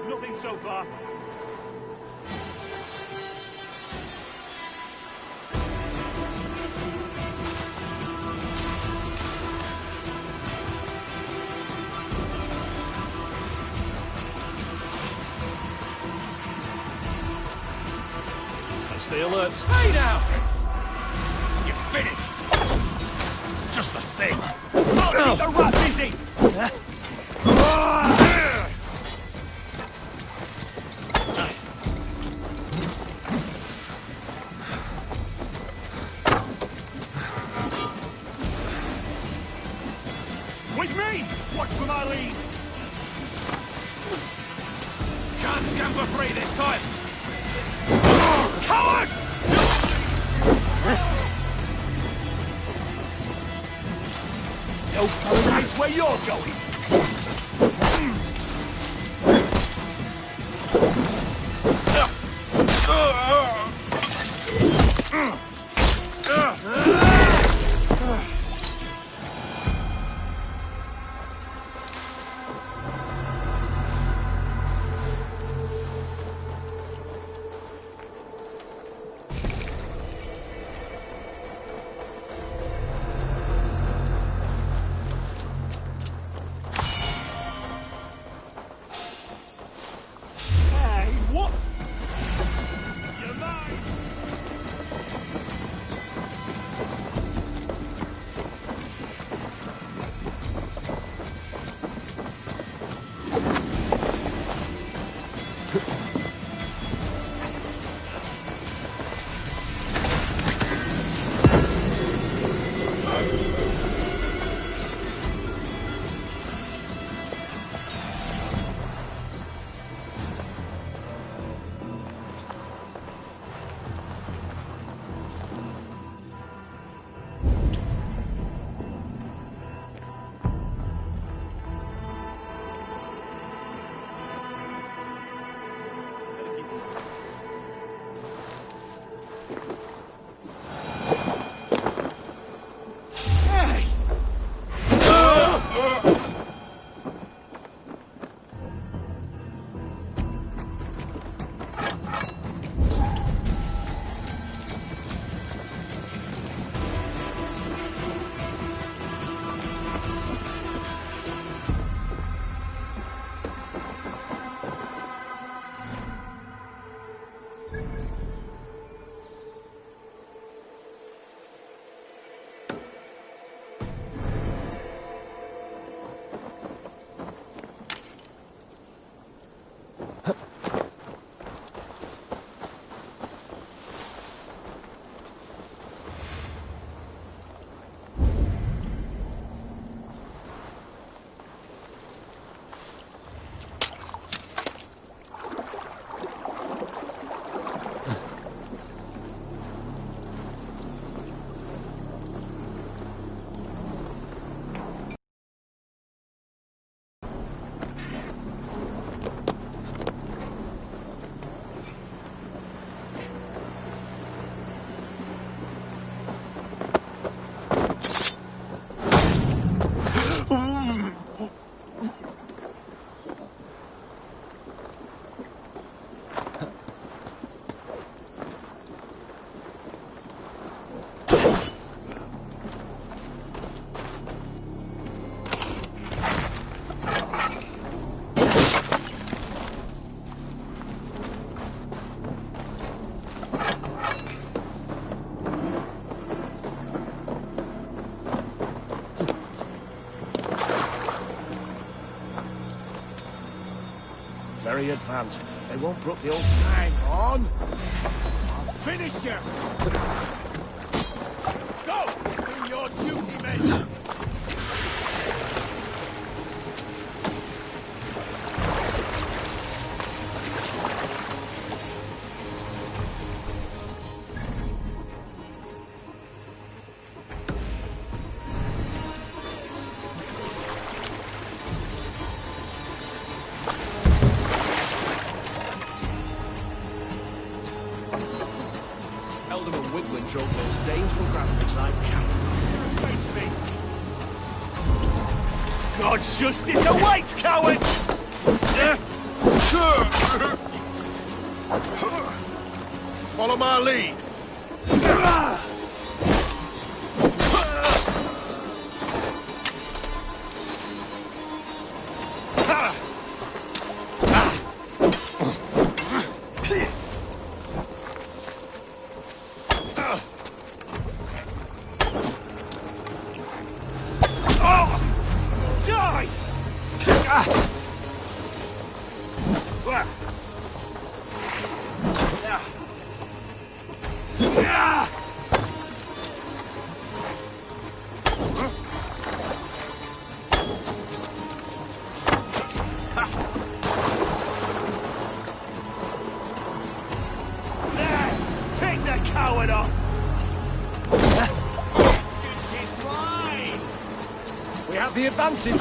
Nothing so far. Stay alert. Hey now! You're finished. Just the thing. Keep the rat busy. With me! Watch for my lead. Can't scamper free this time. Coward! No paradise where you're going. Very advanced. They won't brook the old hang on. I'll finish you. Go! Do your duty, men. joke, those Danes will graphics like cowards. God's justice awaits, coward! Follow my lead. We have the advantage.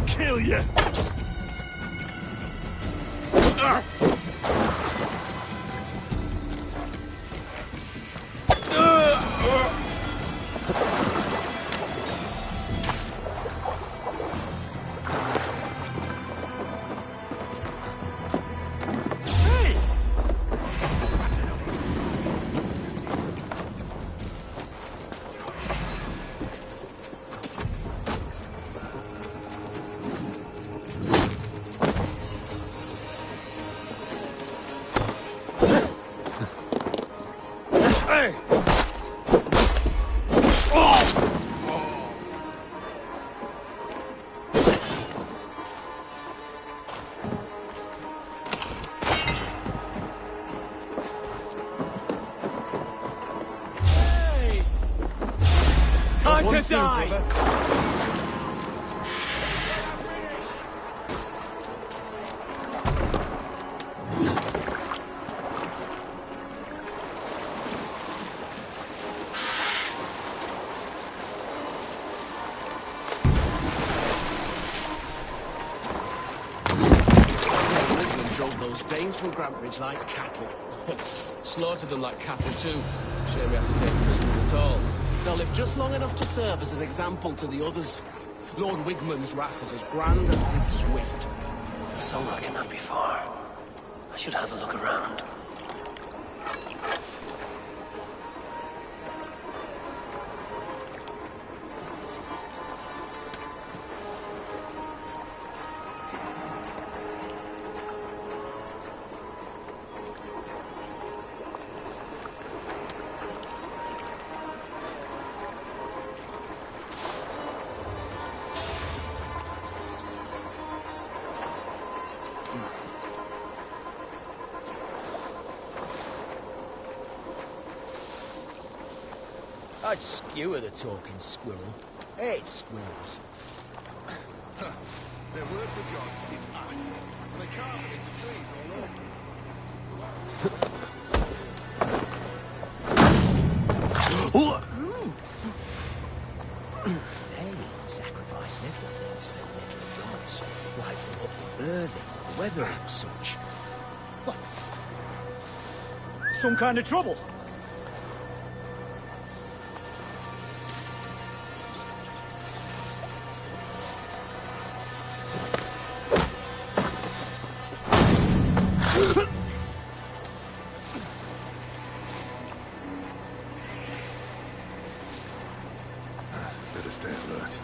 Kill you! to die! Those Danes from Grantbridge like cattle. Slaughtered them like cattle too. Shame we have to take prisoners at all. They'll live just long enough to serve as an example to the others. Lord Wigman's wrath is as grand as it is swift. Somewhere cannot be far. I should have a look around. I'd skewer the talking squirrel. Hate squirrels. Their word for God is ash, and they carve it into trees all over. They sacrifice little things for little gods, like for what the birthing, the weather and such. What? Some kind of trouble? Better stay alert.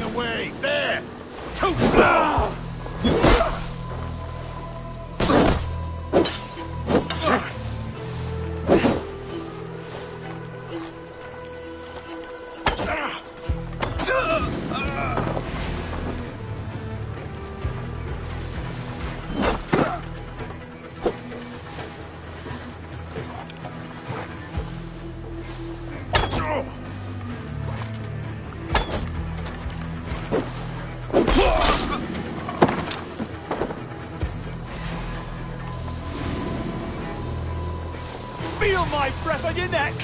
Away! There! Too slow! Feel my breath on your neck!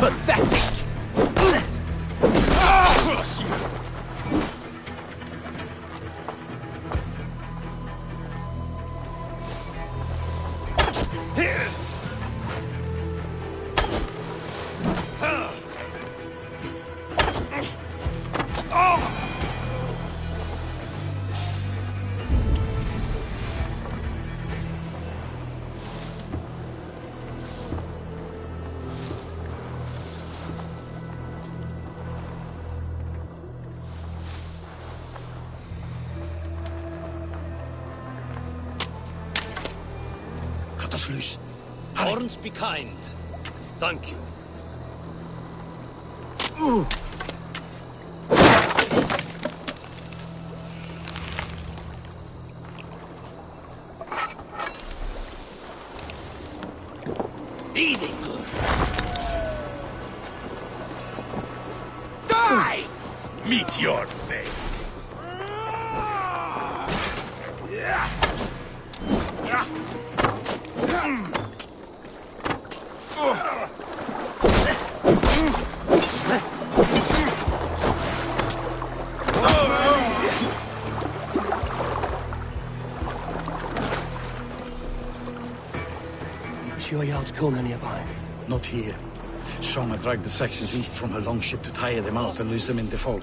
Pathetic! Crush you! Cut us loose. Horns be kind. Thank you. Ooh. Eating. Die! Meet your fate. Sure Jarl's corner nearby? Not here. Shrona dragged the Saxons east from her longship to tire them out and lose them in the fog.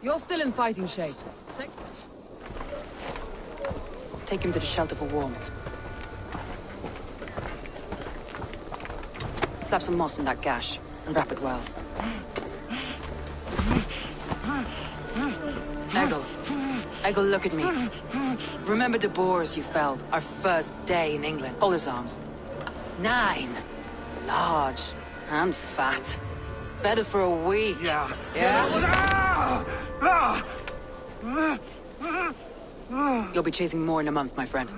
You're still in fighting shape. Take him to the shelter for warmth. Slap some moss in that gash, and wrap it well. Eggle, look at me. Remember the boars you felled, our first day in England? Hold his arms. 9. Large and fat. Fed us for a week. Yeah. You'll be chasing more in a month, my friend.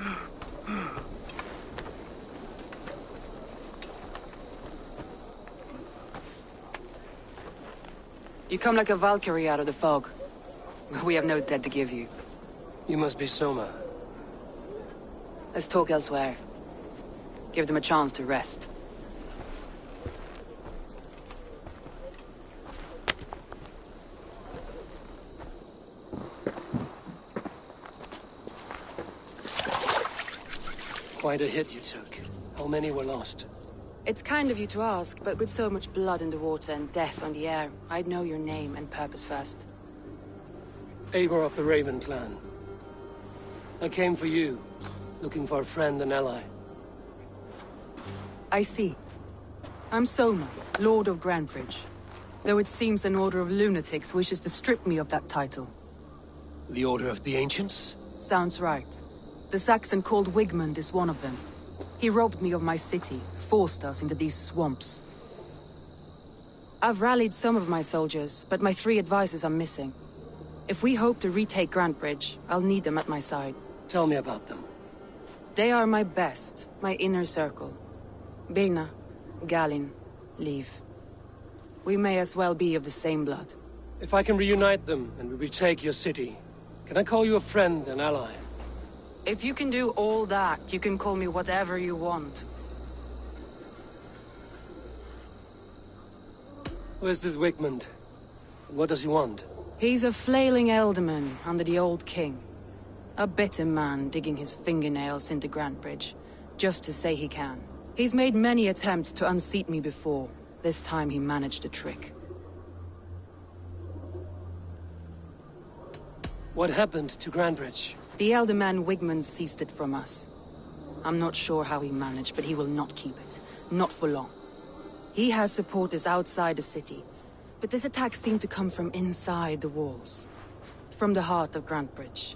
You come like a Valkyrie out of the fog. We have no debt to give you. You must be Soma. Let's talk elsewhere. Give them a chance to rest. Quite a hit you took. How many were lost? It's kind of you to ask, but with so much blood in the water and death on the air, I'd know your name and purpose first. Eivor of the Raven clan. I came for you, looking for a friend and ally. I see. I'm Soma, Lord of Grandbridge. Though it seems an order of lunatics wishes to strip me of that title. The Order of the Ancients? Sounds right. The Saxon called Wigmund is one of them. He robbed me of my city, forced us into these swamps. I've rallied some of my soldiers, but my 3 advisors are missing. If we hope to retake Grantbridge, I'll need them at my side. Tell me about them. They are my best, my inner circle. Birna, Galin, Liv. We may as well be of the same blood. If I can reunite them and we retake your city, can I call you a friend and ally? If you can do all that, you can call me whatever you want. Where's this Wigmund? What does he want? He's a flailing elderman under the old king. A bitter man digging his fingernails into Grantbridge, just to say he can. He's made many attempts to unseat me before. This time he managed the trick. What happened to Grantbridge? The elder man Wigmund seized it from us. I'm not sure how he managed, but he will not keep it. Not for long. He has supporters outside the city, but this attack seemed to come from inside the walls. From the heart of Grantbridge.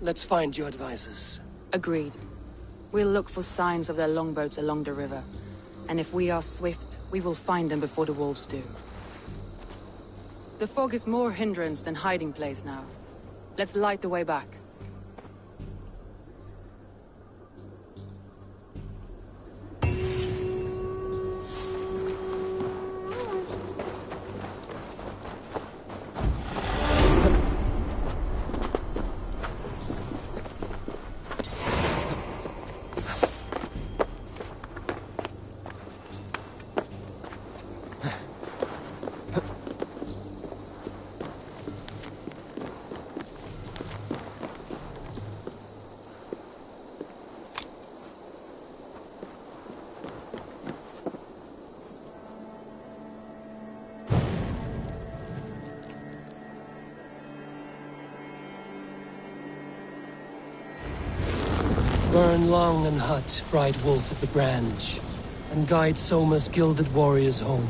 Let's find your advisors. Agreed. We'll look for signs of their longboats along the river. And if we are swift, we will find them before the wolves do. The fog is more hindrance than hiding place now. Let's light the way back. Burn long and hot, bright wolf of the branch, and guide Soma's gilded warriors home.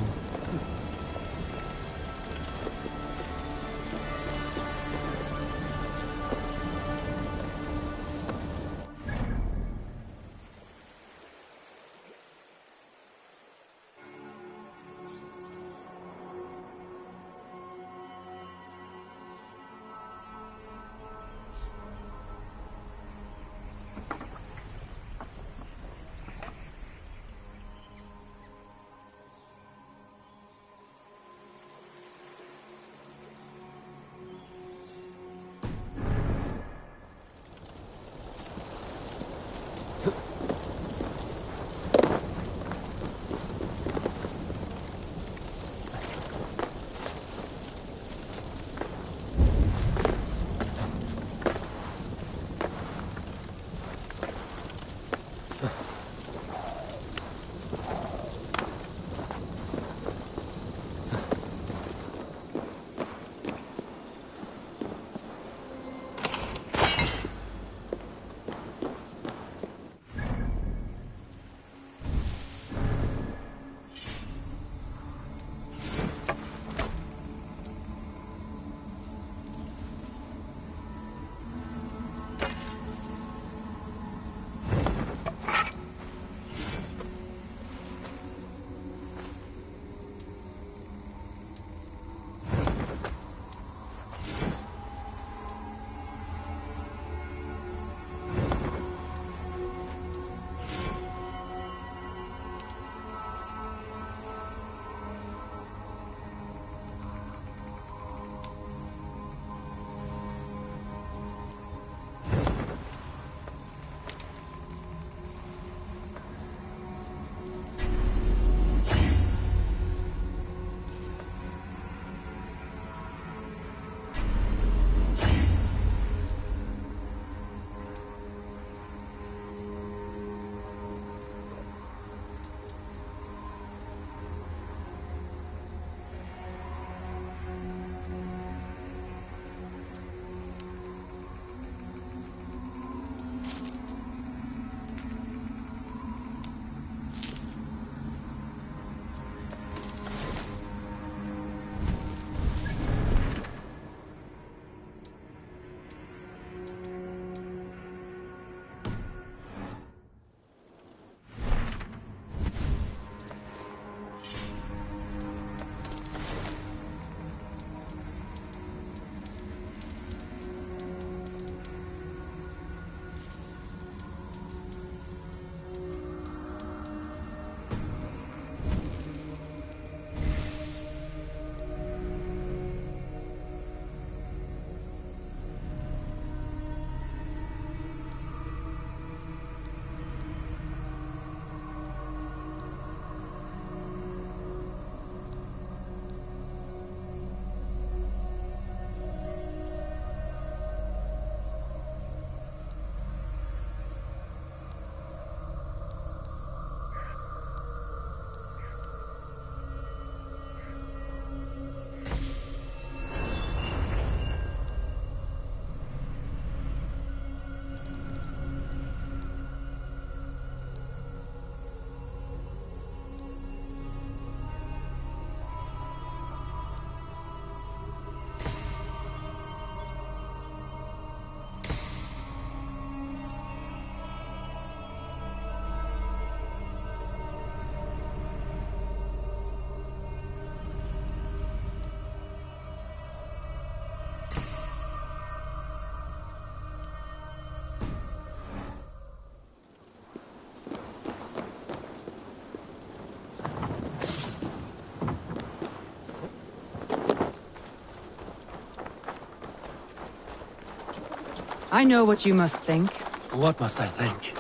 I know what you must think. What must I think?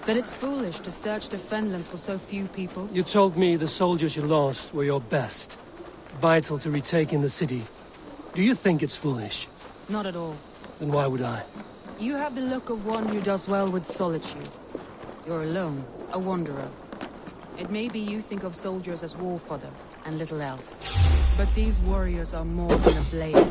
That it's foolish to search the Fenlands for so few people. You told me the soldiers you lost were your best. Vital to retaking the city. Do you think it's foolish? Not at all. Then why would I? You have the look of one who does well with solitude. You're alone, a wanderer. It may be you think of soldiers as war fodder, and little else. But these warriors are more than a blade.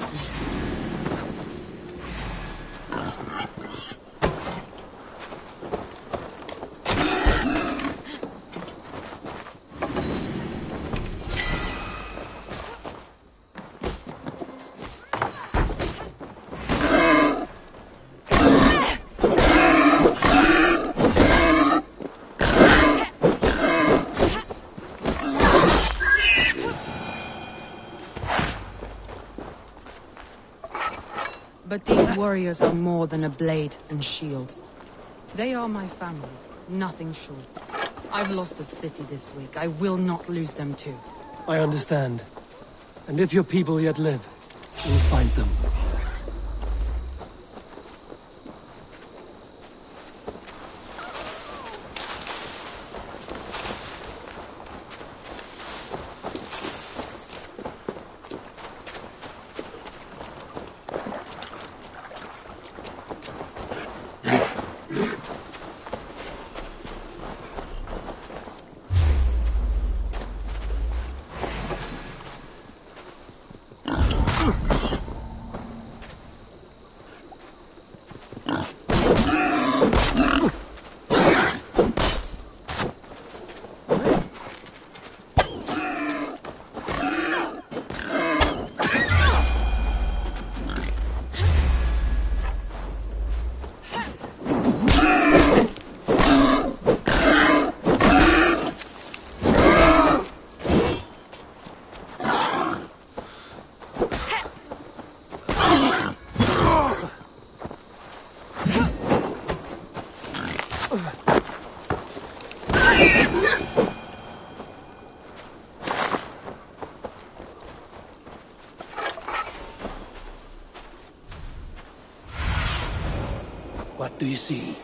But these warriors are more than a blade and shield. They are my family, nothing short. I've lost a city this week. I will not lose them too. I understand. And if your people yet live, we'll find them. What do you see?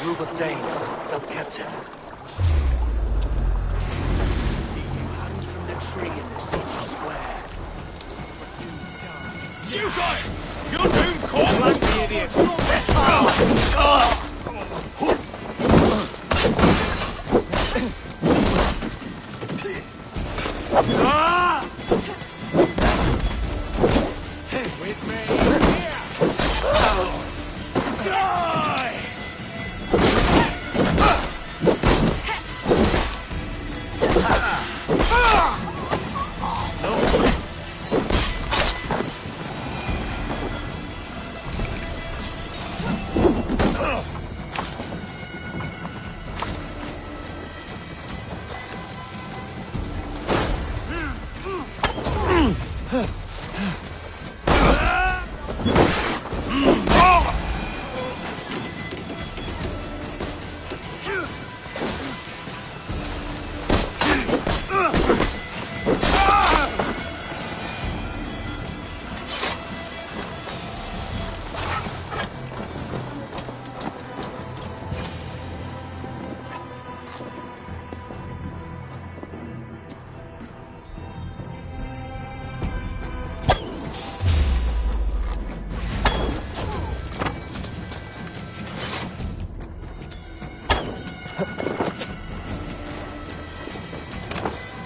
Group of Danes, held captive. Hands from the tree in the city square. Suicide! You're doomed, corpse! Like the idiots. With me. Here. Die!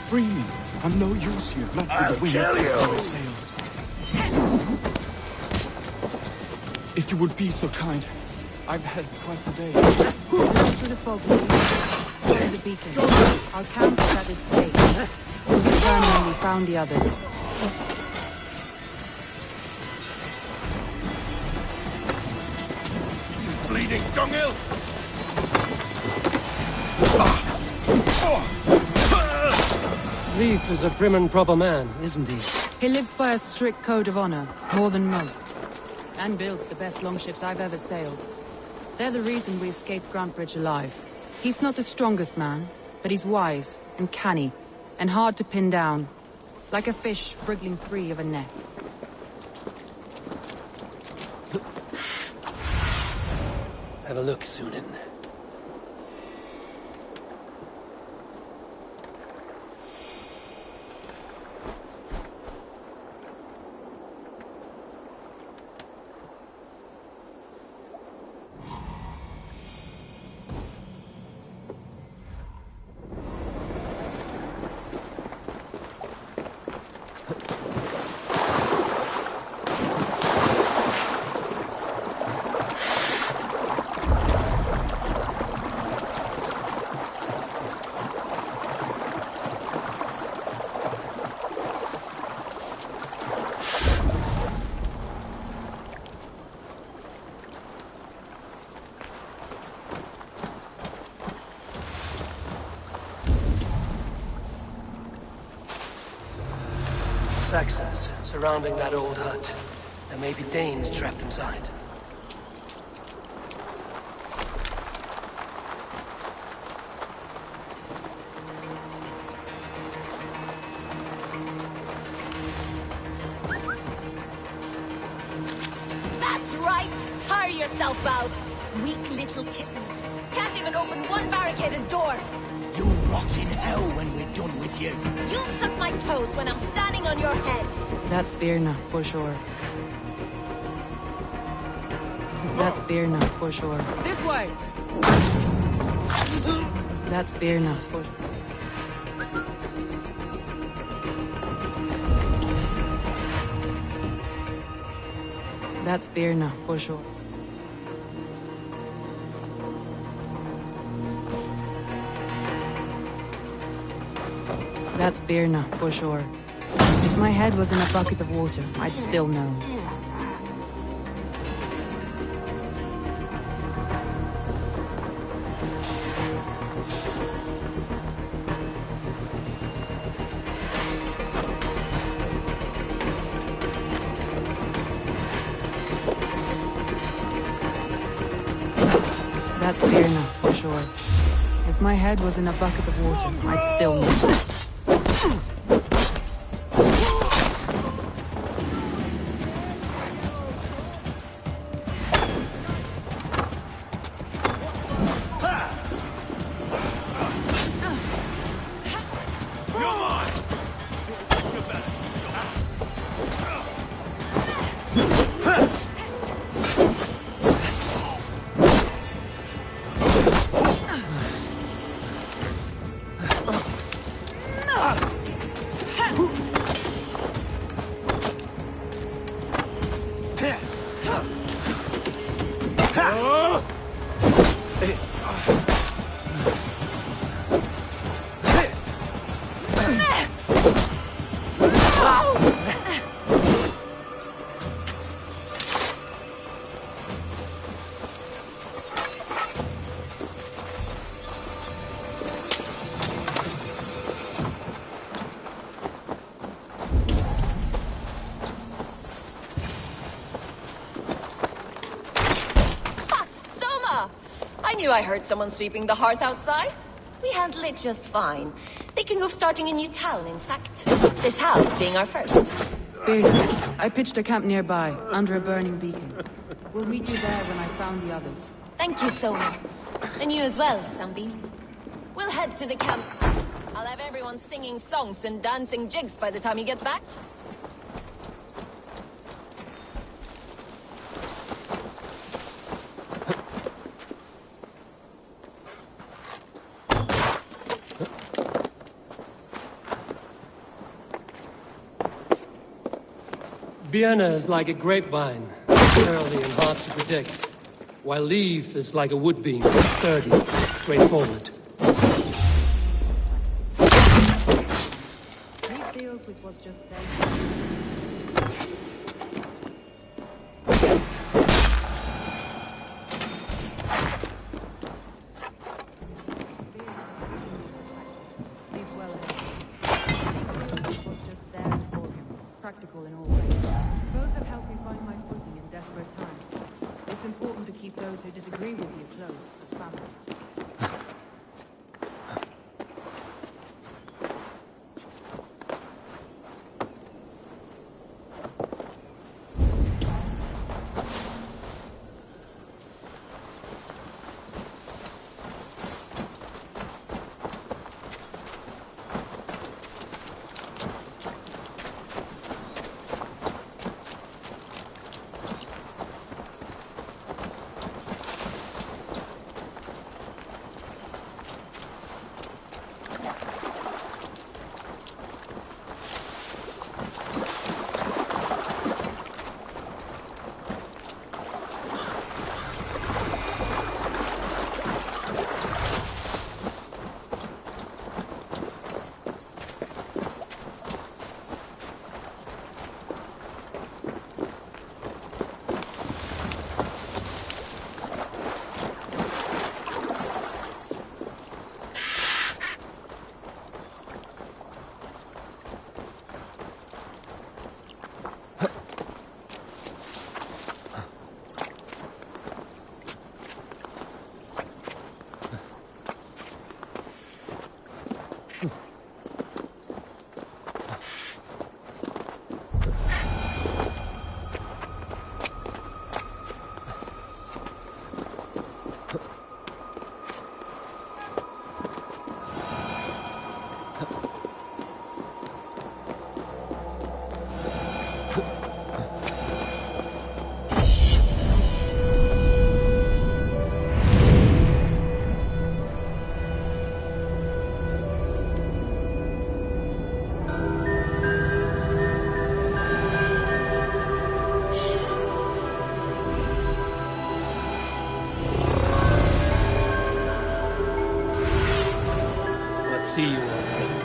Free me. I'm no use here, not for the wind of my sails. If you would be so kind, I've had quite the day. Look through the fog, please. Follow the beacon. Our camp is at its base. We'll return when we found the others. Bleeding dunghill! Leif is a prim and proper man, isn't he? He lives by a strict code of honor, more than most. And builds the best longships I've ever sailed. They're the reason we escaped Grantbridge alive. He's not the strongest man, but he's wise and canny, and hard to pin down. Like a fish wriggling free of a net. Have a look, Sunan. Saxons surrounding that old hut. There may be Danes trapped inside. That's right! Tire yourself out! Weak little kittens. Can't even open one barricaded door! You'll rot in hell when we're done with you. You'll suck my toes when I'm standing on your head! That's Birna, for sure. That's Birna, for sure. This way! That's Birna, for sure. That's Birna, for sure. That's Birna, for sure. If my head was in a bucket of water, I'd still know. That's Birna, for sure. If my head was in a bucket of water, I'd still know. I heard someone sweeping the hearth outside. We handle it just fine. Thinking of starting a new town, in fact. This house being our first. Birna, I pitched a camp nearby, under a burning beacon. We'll meet you there when I found the others. Thank you, Soma. And you as well, Sunbeam. We'll head to the camp. I'll have everyone singing songs and dancing jigs by the time you get back. Birna is like a grapevine, early and hard to predict, while Leif is like a woodbeam, sturdy, straightforward. Leif deals with what's just there. helpful in all ways. Both have helped me find my footing in desperate times. It's important to keep those who disagree with you close as family. See you, old friend.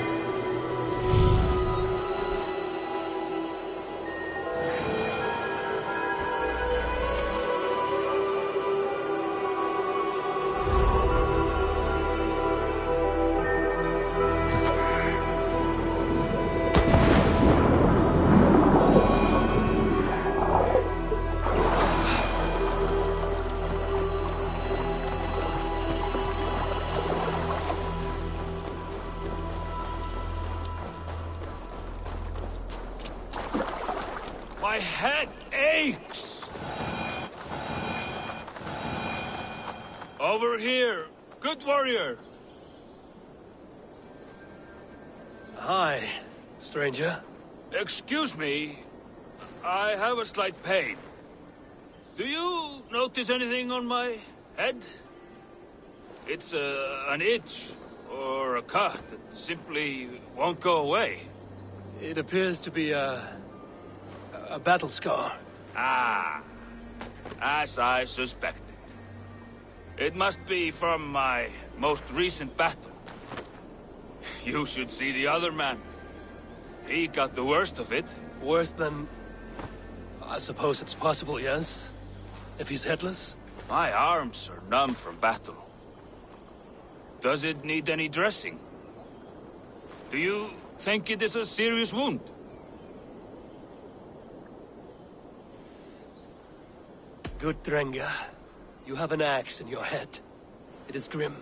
My head aches! Over here, good warrior! Hi, stranger. Excuse me, I have a slight pain. Do you notice anything on my head? It's an itch or a cut that simply won't go away. It appears to be a battle scar. Ah, as I suspected. It must be from my most recent battle. You should see the other man. He got the worst of it. Worse than... I suppose it's possible, yes? If he's headless? My arms are numb from battle. Does it need any dressing? Do you think it is a serious wound? Good Drenga. You have an axe in your head. It is grim.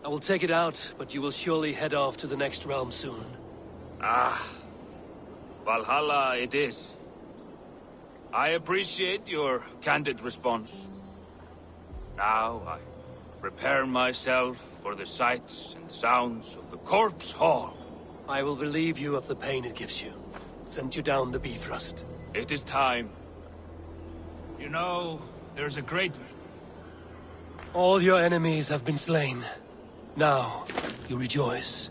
I will take it out, but you will surely head off to the next realm soon. Ah, Valhalla it is. I appreciate your candid response. Now I prepare myself for the sights and sounds of the Corpse Hall. I will relieve you of the pain it gives you. Send you down the Bifrost. It is time. You know, there's a great... All your enemies have been slain. Now, you rejoice.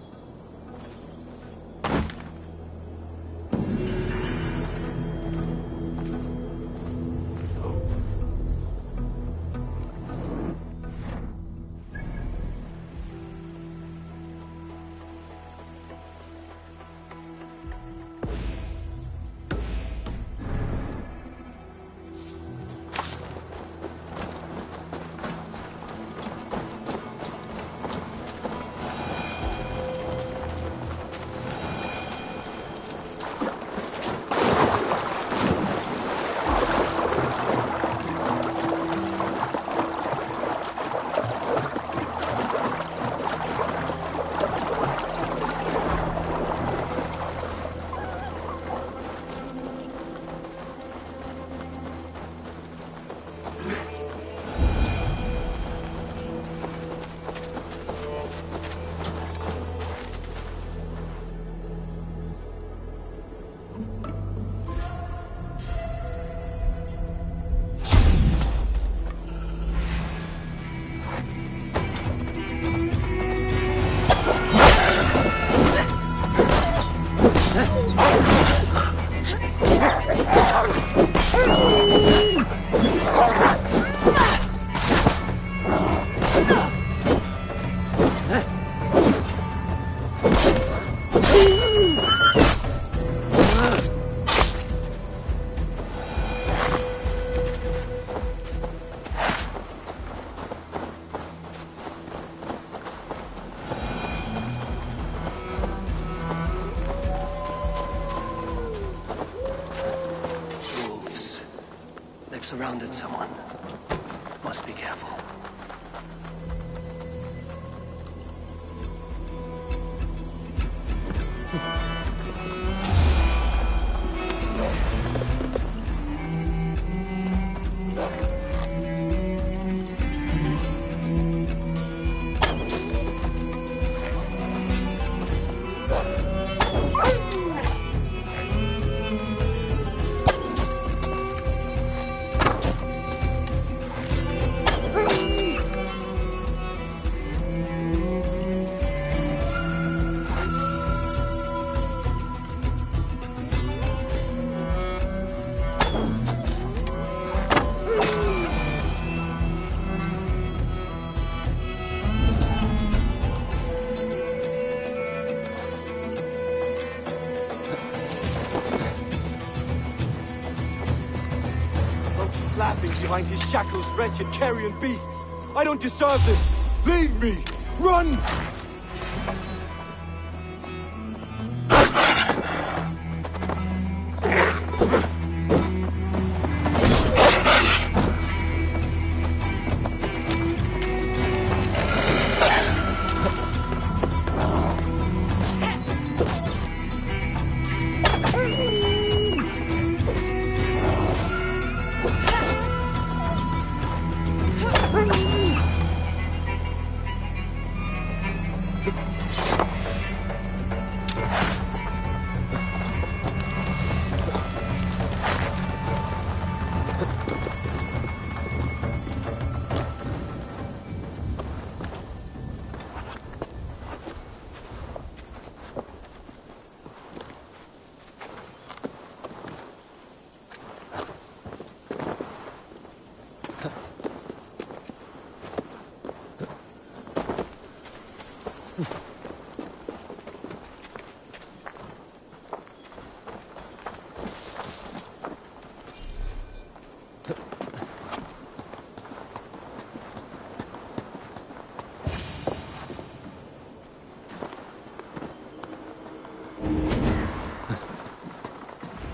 Surrounded someone. Must be careful. Laughing behind his shackles, wretched carrion beasts. I don't deserve this. Leave me. Run!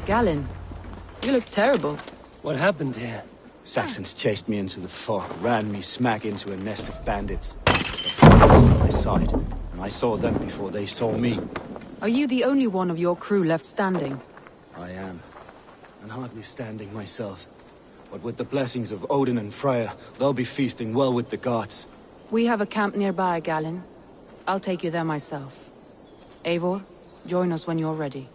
Galen, you look terrible. What happened here? Saxons chased me into the fog, ran me smack into a nest of bandits. The was on my side, and I saw them before they saw me. Are you the only one of your crew left standing? I am, and hardly standing myself. But with the blessings of Odin and Freya, they'll be feasting well with the gods. We have a camp nearby, Galen. I'll take you there myself. Eivor, join us when you're ready.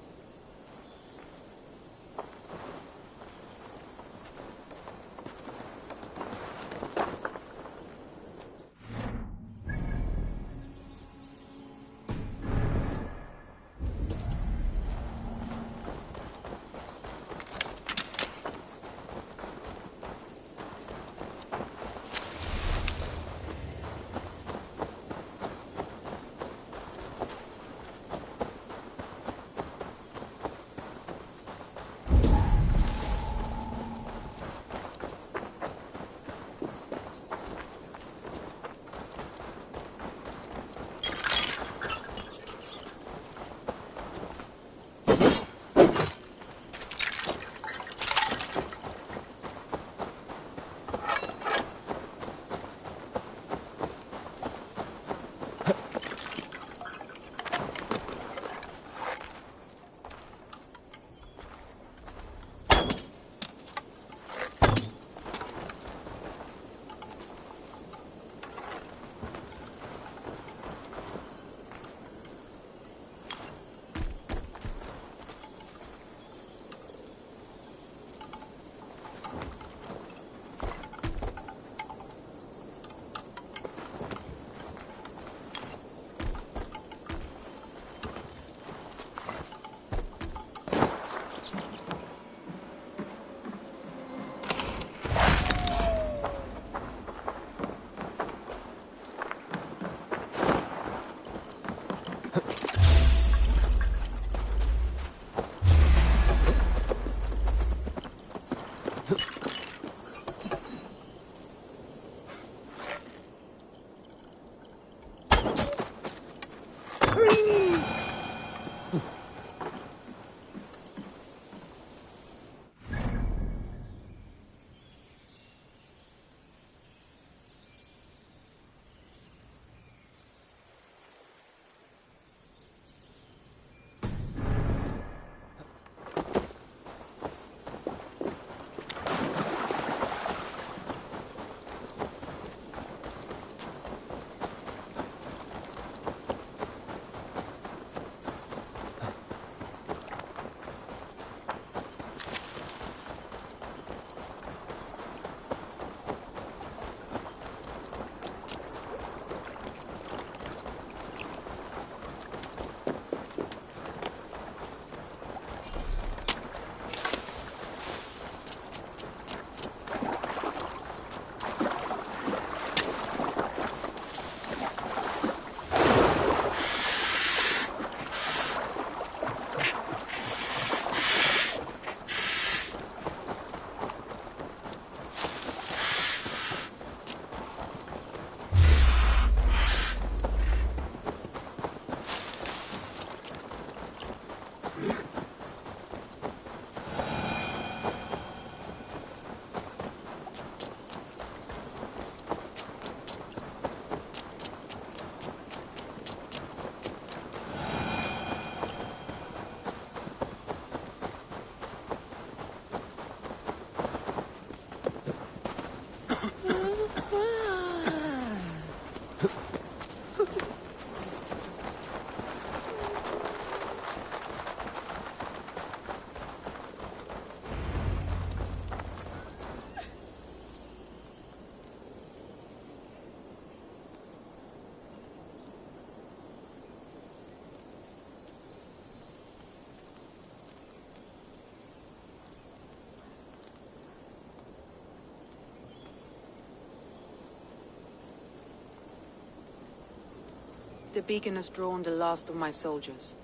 The beacon has drawn the last of my soldiers.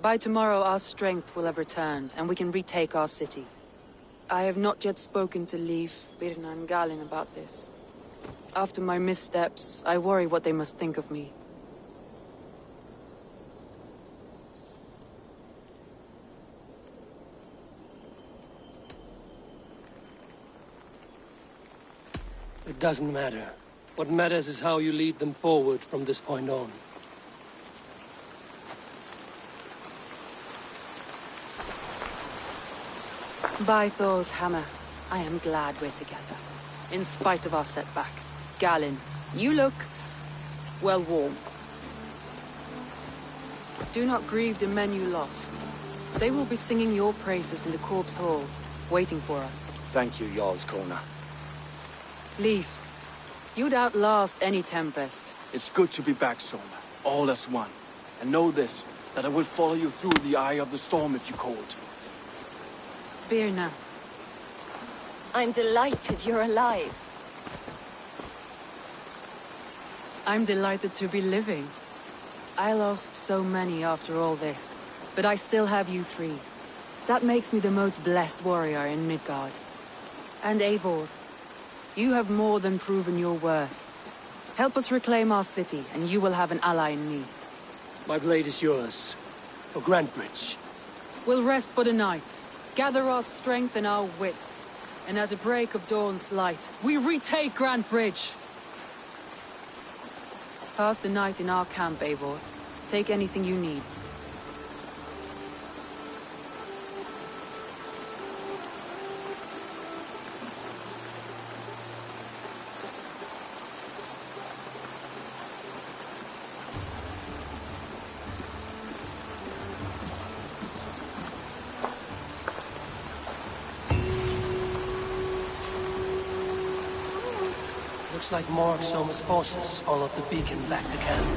By tomorrow our strength will have returned, and we can retake our city. I have not yet spoken to Leif, Birna and Galin about this. After my missteps, I worry what they must think of me. It doesn't matter. What matters is how you lead them forward from this point on. By Thor's hammer, I am glad we're together. In spite of our setback. Galin, you look, well, warm. Do not grieve the men you lost. They will be singing your praises in the Corpse Hall, waiting for us. Thank you, Jarl's Kona. Leif, you'd outlast any tempest. It's good to be back, Sona. All as one. And know this, that I will follow you through the eye of the storm if you called. Birna. I'm delighted you're alive. I'm delighted to be living. I lost so many after all this, but I still have you three. That makes me the most blessed warrior in Midgard. And Eivor, you have more than proven your worth. Help us reclaim our city, and you will have an ally in me. My blade is yours. For Grantebridge. We'll rest for the night. Gather our strength and our wits. And at the break of dawn's light, we retake Grantebridge! Pass the night in our camp, Eivor. Take anything you need. Looks like more of Soma's forces followed the beacon back to camp.